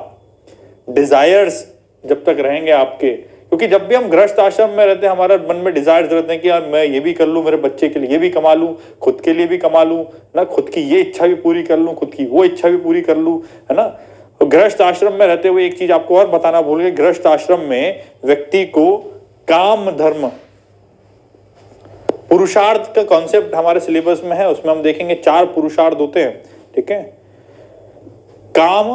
डिजायर्स जब तक रहेंगे आपके, क्योंकि जब भी हम गृहस्थ आश्रम में रहते हैं हमारा मन में डिजायर्स रहते हैं कि यार मैं ये भी कर लूं, मेरे बच्चे के लिए ये भी कमा लूं, खुद के लिए भी कमा लूं ना, खुद की ये इच्छा भी पूरी कर लूं, खुद की वो इच्छा भी पूरी कर लूं, है ना। गृहस्थ आश्रम में रहते हुए एक चीज आपको और बताना भूल गए, गृहस्थ आश्रम में व्यक्ति को काम धर्म पुरुषार्थ का कॉन्सेप्ट हमारे सिलेबस में है, उसमें हम देखेंगे 4 पुरुषार्थ होते हैं, ठीक है, काम,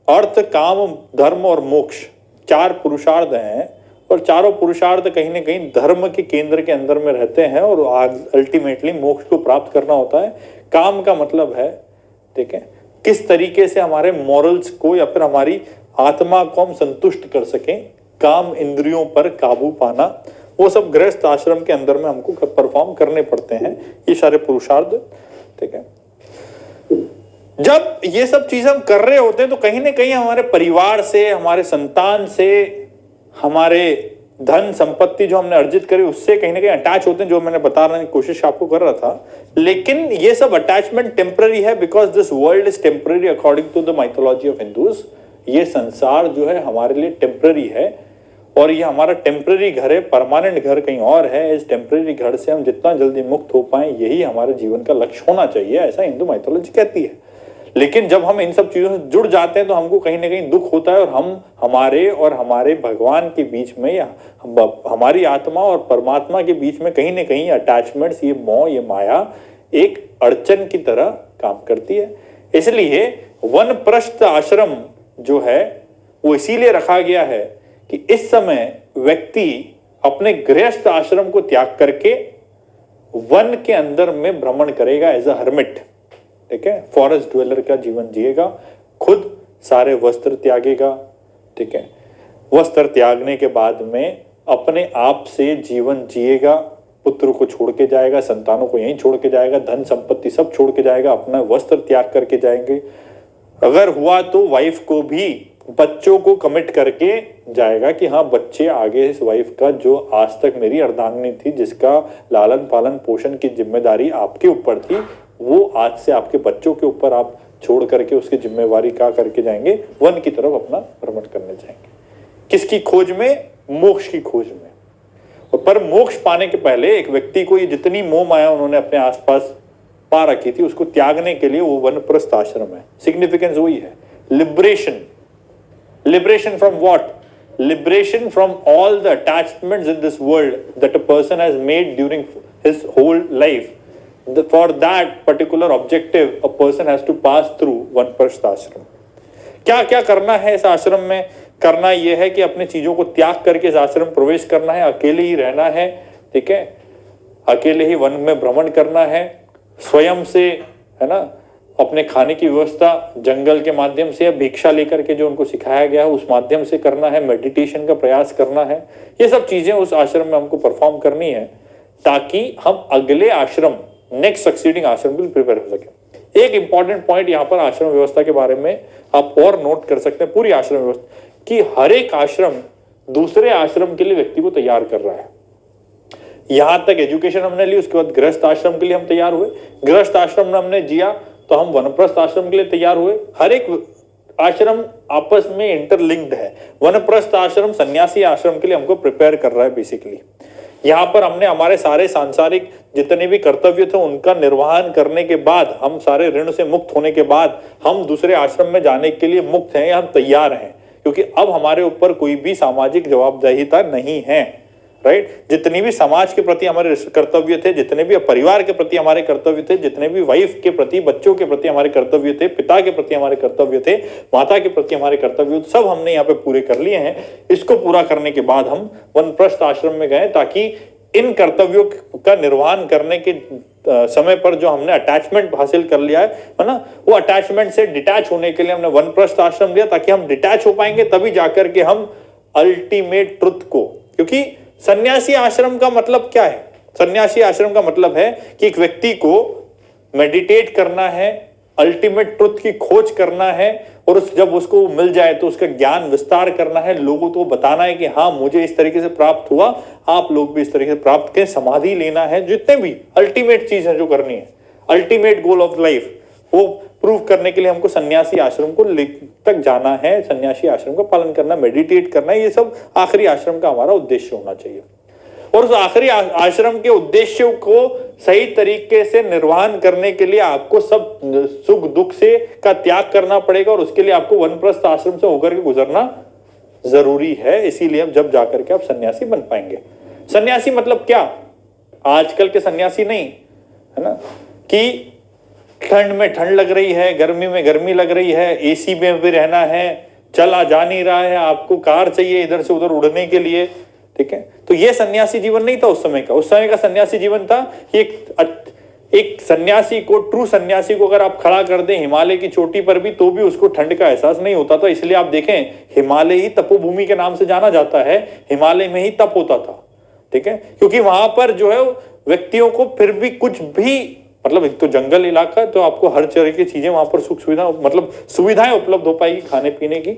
अर्थ काम धर्म और मोक्ष, 4 पुरुषार्थ हैं और चारों पुरुषार्थ कहीं ना कहीं धर्म के केंद्र के अंदर में रहते हैं और अल्टीमेटली मोक्ष को प्राप्त करना होता है। काम का मतलब है, ठीक है, किस तरीके से हमारे मॉरल्स को या फिर हमारी आत्मा को हम संतुष्ट कर सकें, काम इंद्रियों पर काबू पाना, वो सब गृहस्थ आश्रम के अंदर में हमको परफॉर्म करने पड़ते हैं, ये सारे पुरुषार्थ, ठीक है। जब ये सब चीजें हम कर रहे होते हैं तो कहीं ना कहीं हमारे परिवार से, हमारे संतान से, हमारे धन संपत्ति जो हमने अर्जित करी उससे कहीं ना कहीं अटैच होते हैं, जो मैंने बताने की कोशिश आपको कर रहा था। लेकिन ये सब अटैचमेंट टेम्पररी है, because this world is temporary according to the mythology of Hindus. ये संसार जो है हमारे लिए टेम्पररी है और ये हमारा टेम्पररी घर है, परमानेंट घर कहीं और है। इस टेम्पररी घर से हम जितना जल्दी मुक्त हो पाए यही हमारे जीवन का लक्ष्य होना चाहिए, ऐसा हिंदू माइथोलॉजी कहती है। लेकिन जब हम इन सब चीजों से जुड़ जाते हैं तो हमको कहीं ना कहीं दुख होता है और हम हमारे भगवान के बीच में या हमारी आत्मा और परमात्मा के बीच में कहीं ना कहीं अटैचमेंट्स, ये मोह, ये माया एक अड़चन की तरह काम करती है। इसलिए वनप्रस्थ आश्रम जो है वो इसीलिए रखा गया है कि इस समय व्यक्ति अपने गृहस्थ आश्रम को त्याग करके वन के अंदर में भ्रमण करेगा एज अ हर्मिट, ठीक है, फॉरेस्ट ड्वेलर का जीवन जिएगा, खुद सारे वस्त्र त्यागेगा, ठीक है, वस्त्र त्यागने के बाद में अपने आप से जीवन जिएगा, पुत्र को छोड़ के जाएगा, संतानों को यहीं छोड़ के जाएगा, धन संपत्ति सब छोड़ के जाएगा, अपना वस्त्र त्याग करके जाएंगे। अगर हुआ तो वाइफ को भी, बच्चों को कमिट करके जाएगा कि हाँ बच्चे आगे इस वाइफ का जो आज तक मेरी अर्धांगिनी थी, जिसका लालन पालन पोषण की जिम्मेदारी आपके ऊपर थी, वो आज से आपके बच्चों के ऊपर आप छोड़ करके उसकी जिम्मेवारी क्या करके जाएंगे, वन की तरफ अपना भ्रमण करने जाएंगे। किसकी खोज में? मोक्ष की खोज में। और पर मोक्ष पाने के पहले एक व्यक्ति को ये जितनी मोह माया उन्होंने अपने आसपास पा रखी थी उसको त्यागने के लिए वो वनप्रस्थ आश्रम है। सिग्निफिकेंस वही है, liberation. Liberation from what? liberation from all the attachments in this world that a person has made during his whole life. For that particular objective, a person has to pass through वानप्रस्थ आश्रम. क्या क्या करना है इस आश्रम में? करना यह है कि अपने चीजों को त्याग करके इस आश्रम में प्रवेश करना है, अकेले ही रहना है, ठीक है, अकेले ही वन में भ्रमण करना है, स्वयं से, है ना, अपने खाने की व्यवस्था जंगल के माध्यम से या भिक्षा लेकर के जो उनको सिखाया गया है उस माध्यम से करना है, मेडिटेशन का प्रयास करना है. ये सब चीजें उस आश्रम में हमको परफॉर्म करनी है ताकि हम अगले आश्रम, नेक्स्ट सक्सीडिंग आश्रम के लिए प्रिपेयर हो सके. एक इंपॉर्टेंट पॉइंट यहाँ पर आश्रम व्यवस्था के बारे में आप और नोट कर सकते हैं, पूरी आश्रम व्यवस्था, कि हर एक आश्रम दूसरे आश्रम के लिए व्यक्ति को तैयार कर रहा है. यहां तक एजुकेशन हमने ली, उसके बाद गृहस्थ आश्रम के लिए हम तैयार हुए, गृहस्थ आश्रम में हमने जिया तो हम वनप्रस्थ आश्रम के लिए तैयार हुए. हर एक आश्रम आपस में इंटरलिंक्ड है. वनप्रस्थ आश्रम सन्यासी आश्रम के लिए हमको प्रिपेयर कर रहा है बेसिकली. यहाँ पर हमने हमारे सारे सांसारिक जितने भी कर्तव्य थे उनका निर्वहन करने के बाद, हम सारे ऋण से मुक्त होने के बाद हम दूसरे आश्रम में जाने के लिए मुक्त हैं, हम तैयार हैं, क्योंकि अब हमारे ऊपर कोई भी सामाजिक जवाबदेहिता नहीं है. राइट. जितनी भी समाज के प्रति हमारे कर्तव्य थे, जितने भी परिवार के प्रति हमारे कर्तव्य थे, जितने भी वाइफ के प्रति, बच्चों के प्रति हमारे कर्तव्य थे, पिता के प्रति हमारे कर्तव्य थे, माता के प्रति हमारे कर्तव्य, सब हमने यहाँ पे पूरे कर लिए हैं. इसको पूरा करने के बाद हम वनप्रस्थ आश्रम में गए ताकि इन कर्तव्यों का निर्वहन करने के समय पर जो हमने अटैचमेंट हासिल कर लिया है ना, वो अटैचमेंट से डिटैच होने के लिए हमने वनप्रस्थ आश्रम लिया ताकि हम डिटैच हो पाएंगे, तभी जाकर के हम अल्टीमेट ट्रुथ को. क्योंकि सन्यासी आश्रम का मतलब क्या है? सन्यासी आश्रम का मतलब है कि एक व्यक्ति को मेडिटेट करना है, अल्टीमेट ट्रुथ की खोज करना है, और जब उसको मिल जाए तो उसका ज्ञान विस्तार करना है, लोगों को बताना है कि हाँ मुझे इस तरीके से प्राप्त हुआ, आप लोग भी इस तरीके से प्राप्त करें. समाधि लेना है, जितने भी अल्टीमेट चीज है जो करनी है, अल्टीमेट गोल ऑफ लाइफ, वो प्रूव करने के लिए हमको सन्यासी आश्रम को तक जाना है, सन्यासी आश्रम का पालन करना, मेडिटेट करना, ये सब आखिरी आश्रम का हमारा उद्देश्य होना चाहिए. और उस आखिरी आश्रम के उद्देश्यों को सही तरीके से निर्वहन करने के लिए आपको सब सुख दुख से का त्याग करना पड़ेगा, और उसके लिए आपको वनप्रस्थ आश्रम से होकर के गुजरना जरूरी है. इसीलिए अब जब जाकर के आप सन्यासी बन पाएंगे. सन्यासी मतलब क्या? आजकल के सन्यासी नहीं, है ना, कि ठंड में ठंड लग रही है, गर्मी में गर्मी लग रही है, एसी में भी रहना है, चला जा नहीं रहा है, आपको कार चाहिए इधर से उधर उड़ने के लिए, ठीक है. तो ये सन्यासी जीवन नहीं था उस समय का. उस समय का सन्यासी जीवन था एक सन्यासी को, ट्रू सन्यासी को अगर आप खड़ा कर दें हिमालय की चोटी पर भी, तो भी उसको ठंड का एहसास नहीं होता था. इसलिए आप देखें, हिमालय ही तपोभूमि के नाम से जाना जाता है. हिमालय में ही तप होता था, ठीक है, क्योंकि वहां पर जो है व्यक्तियों को फिर भी कुछ भी, मतलब एक तो जंगल इलाका है तो आपको हर तरह की चीजें वहां पर सुख सुविधा, मतलब सुविधाएं उपलब्ध हो पाएगी खाने पीने की.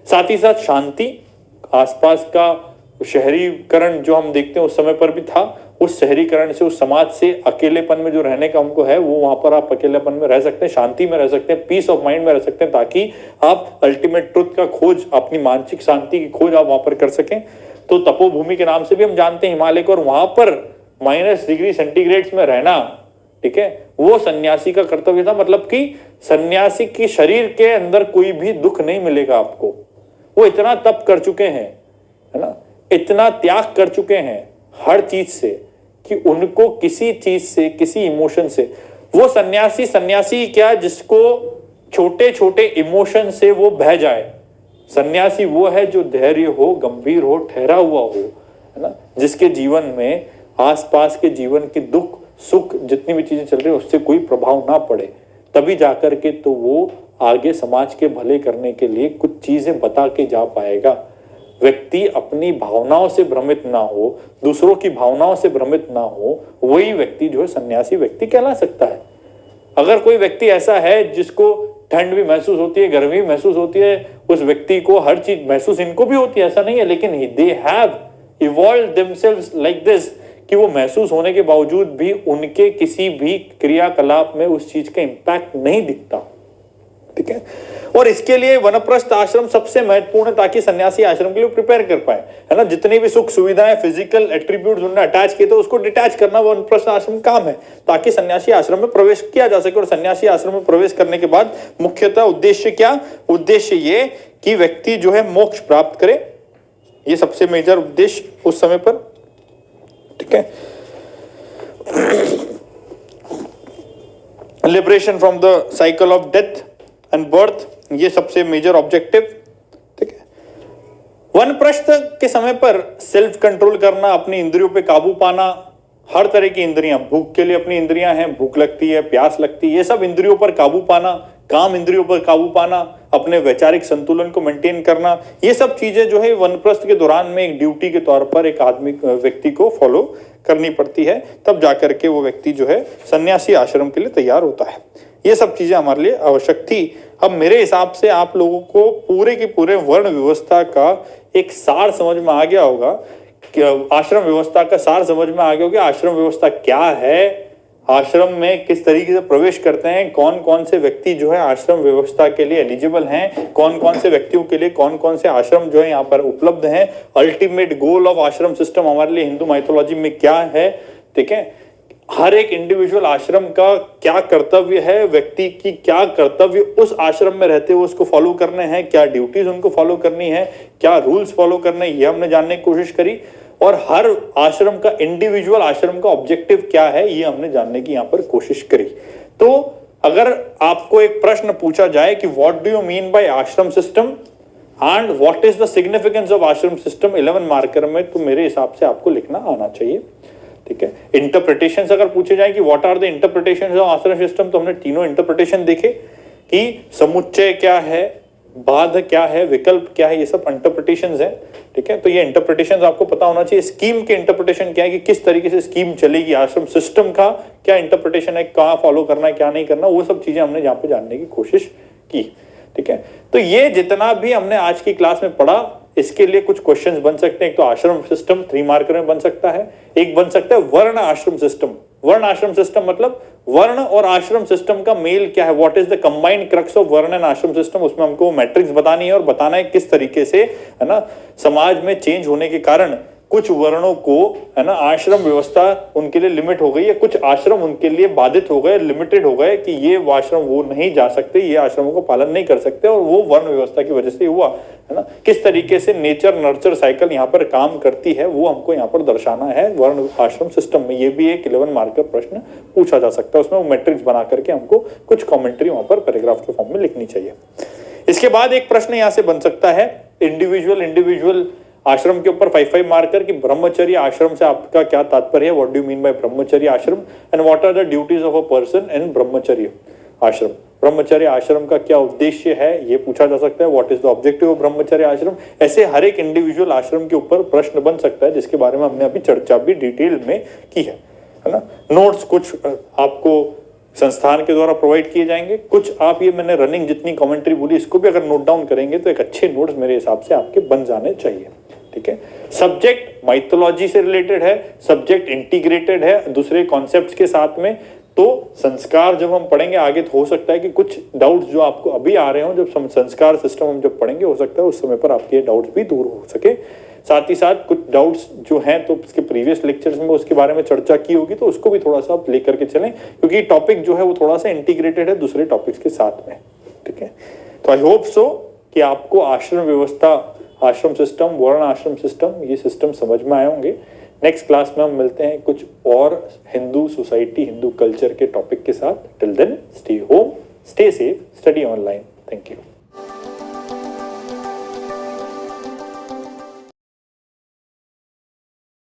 साथ ही साथ शांति, आसपास का शहरीकरण जो हम देखते हैं उस समय पर भी था, उस शहरीकरण से, उस समाज से अकेलेपन में जो रहने का हमको है, वो वहां पर आप अकेलेपन में रह सकते हैं, शांति में रह सकते हैं, पीस ऑफ माइंड में रह सकते हैं, ताकि आप अल्टीमेट ट्रुथ का खोज, अपनी मानसिक शांति की खोज आप वहां पर कर सकें. तो तपोभूमि के नाम से भी हम जानते हैं हिमालय को, और वहां पर -डिग्री सेंटीग्रेड्स में रहना, ठीक है, वो सन्यासी का कर्तव्य था. मतलब कि सन्यासी की शरीर के अंदर कोई भी दुख नहीं मिलेगा आपको. वो इतना तप कर चुके हैं, है ना, इतना त्याग कर चुके हैं हर चीज से, कि उनको किसी चीज से, किसी इमोशन से, वो सन्यासी क्या, जिसको छोटे छोटे इमोशन से वो बह जाए. सन्यासी वो है जो धैर्य हो, गंभीर हो, ठहरा हुआ हो, है ना, जिसके जीवन में आसपास के जीवन की दुख सुख जितनी भी चीजें चल रही है उससे कोई प्रभाव ना पड़े. तभी जाकर के तो वो आगे समाज के भले करने के लिए कुछ चीजें बता के जा पाएगा. व्यक्ति अपनी भावनाओं से भ्रमित ना हो, दूसरों की भावनाओं से भ्रमित ना हो, वही व्यक्ति जो है सन्यासी व्यक्ति कहला सकता है. अगर कोई व्यक्ति ऐसा है जिसको ठंड भी महसूस होती है, गर्मी भी महसूस होती है, उस व्यक्ति को हर चीज महसूस इनको भी होती है, ऐसा नहीं है, लेकिन they have evolved themselves like this, कि वो महसूस होने के बावजूद भी उनके किसी भी क्रियाकलाप में उस चीज का इंपैक्ट नहीं दिखता. ठीक है, और इसके लिए वनप्रस्थ आश्रम सबसे महत्वपूर्ण है ताकि सन्यासी आश्रम के लिए प्रिपेयर कर पाए, है ना. जितनी भी सुख सुविधाएं, फिजिकल एट्रीब्यूट्स उन्होंने अटैच किए थे, उसको डिटैच करना वनप्रस्थ आश्रम काम है, ताकि सन्यासी आश्रम में प्रवेश किया जा सके. और सन्यासी आश्रम में प्रवेश करने के बाद मुख्यतः उद्देश्य क्या? उद्देश्य ये कि व्यक्ति जो है मोक्ष प्राप्त करे, ये सबसे मेजर उद्देश्य उस समय पर, ठीक है। Liberation from the cycle of death and birth, ये सबसे मेजर ऑब्जेक्टिव, ठीक है। वानप्रस्थ के समय पर सेल्फ कंट्रोल करना, अपनी इंद्रियों पे काबू पाना, हर तरह की इंद्रियां, भूख के लिए अपनी इंद्रियां हैं, भूख लगती है, प्यास लगती है, ये सब इंद्रियों पर काबू पाना, काम इंद्रियों पर काबू पाना, अपने वैचारिक संतुलन को मेंटेन करना, ये सब चीजें जो है वानप्रस्थ के दौरान में एक ड्यूटी के तौर पर एक आदमी व्यक्ति को फॉलो करनी पड़ती है, तब जाकर के वो व्यक्ति जो है सन्यासी आश्रम के लिए तैयार होता है। ये सब चीजें हमारे लिए आवश्यक थी। अब मेरे हिसाब से आप लोगों को पूरे के पूरे वर्ण व्यवस्था का एक सार समझ में आ गया होगा, आश्रम व्यवस्था का सार समझ में आ गया होगा। आश्रम व्यवस्था क्या है, आश्रम में किस तरीके से प्रवेश करते हैं, कौन कौन से व्यक्ति जो है आश्रम व्यवस्था के लिए एलिजिबल हैं, कौन कौन से व्यक्तियों के लिए कौन कौन से आश्रम जो है यहाँ पर उपलब्ध हैं, ultimate goal of ashram system हमारे लिए हिंदू माइथोलॉजी में क्या है, ठीक है। हर एक इंडिविजुअल आश्रम का क्या कर्तव्य है, व्यक्ति की क्या कर्तव्य उस आश्रम में रहते हुए उसको फॉलो करने हैं, क्या ड्यूटीज उनको फॉलो करनी है, क्या रूल्स फॉलो करने, ये हमने जानने की कोशिश करी। और हर आश्रम का इंडिविजुअल आश्रम का ऑब्जेक्टिव क्या है, ये हमने जानने की यहाँ पर कोशिश करी। तो अगर आपको एक प्रश्न पूछा जाए कि what do you mean by ashram system and what is the significance of ashram system 11 marker में, तो मेरे हिसाब से आपको लिखना आना चाहिए, ठीक है। इंटरप्रिटेशंस अगर पूछे जाए कि what are the interpretations of ashram system, तो हमने तीनों इंटरप्रिटेशन देखे कि समुच्चय क्या है, बाध क्या है, विकल्प क्या है, ये सब इंटरप्रिटेशंस है, ठीक है। तो ये इंटरप्रिटेशंस आपको पता होना चाहिए। स्कीम के इंटरप्रिटेशन क्या है कि किस तरीके से स्कीम चलेगी, आश्रम सिस्टम का क्या इंटरप्रिटेशन है, कहाँ फॉलो करना है, क्या नहीं करना, वो सब चीजें हमने यहाँ पे जानने की कोशिश की, ठीक है। तो ये जितना भी हमने आज की क्लास में पढ़ा, इसके लिए कुछ क्वेश्चंस बन सकते हैं। एक तो आश्रम सिस्टम 3 मार्कर में बन सकता है, एक बन सकता है वर्ण आश्रम सिस्टम। वर्ण आश्रम सिस्टम मतलब वर्ण और आश्रम सिस्टम का मेल क्या है, what is the combined crux of वर्ण एंड आश्रम सिस्टम। उसमें हमको मैट्रिक्स बतानी है और बताना है किस तरीके से, है ना, समाज में चेंज होने के कारण कुछ वर्णों को, है ना, आश्रम व्यवस्था उनके लिए लिमिट हो गई है, कुछ आश्रम उनके लिए बाधित हो गए, लिमिटेड हो गए कि ये आश्रम वो नहीं जा सकते, ये आश्रमों को पालन नहीं कर सकते, और वो वर्ण व्यवस्था की वजह से हुआ, है ना। किस तरीके से नेचर नर्चर साइकिल यहाँ पर काम करती है वो हमको यहाँ पर दर्शाना है वर्ण आश्रम सिस्टम में। ये भी एक 11 मार्कर प्रश्न पूछा जा सकता है, उसमें वो मैट्रिक्स बना करके हमको कुछ कॉमेंट्री वहां पर पैराग्राफ के फॉर्म में लिखनी चाहिए। इसके बाद एक प्रश्न यहाँ से बन सकता है इंडिविजुअल आश्रम के ऊपर 5 मार्कर की ब्रह्मचर्य आश्रम से आपका क्या तात्पर्य है, what do you mean by brahmacharya ashram and what are the duties of a person in brahmacharya ashram. ब्रह्मचर्य आश्रम का क्या उद्देश्य है ये पूछा जा सकता है, what is the objective of brahmacharya आश्रम। ऐसे हर एक इंडिविजुअल आश्रम के ऊपर प्रश्न बन सकता है, जिसके बारे में हमने अभी चर्चा भी डिटेल में की है ना। नोट्स कुछ आपको संस्थान के द्वारा प्रोवाइड किए जाएंगे, कुछ आप ये मैंने रनिंग जितनी कमेंट्री बोली इसको भी अगर नोट डाउन करेंगे तो एक अच्छे नोट्स मेरे हिसाब से आपके बन जाने चाहिए, ठीक है। सब्जेक्ट माइथोलॉजी से रिलेटेड है, सब्जेक्ट इंटीग्रेटेड है दूसरे कॉन्सेप्ट्स के साथ में। तो संस्कार जब हम पढ़ेंगे आगे तो हो सकता है कि कुछ डाउट्स जो आपको अभी आ रहे हो, जब संस्कार सिस्टम हम जब पढ़ेंगे हो सकता है उस समय पर आपके डाउट्स भी दूर हो सके। साथ ही साथ कुछ डाउट्स जो हैं तो उसके प्रीवियस लेक्चर्स में उसके बारे में चर्चा की होगी, तो उसको भी थोड़ा सा आप लेकर के चलें, क्योंकि टॉपिक जो है वो थोड़ा सा इंटीग्रेटेड है दूसरे टॉपिक्स के साथ में, ठीक है। तो आई होप सो कि आपको आश्रम व्यवस्था, आश्रम सिस्टम, वर्ण आश्रम सिस्टम, ये सिस्टम समझ में आए होंगे। नेक्स्ट क्लास में हम मिलते हैं कुछ और हिंदू सोसाइटी, हिंदू कल्चर के टॉपिक के साथ। Till then stay home, stay safe, study online. Thank you.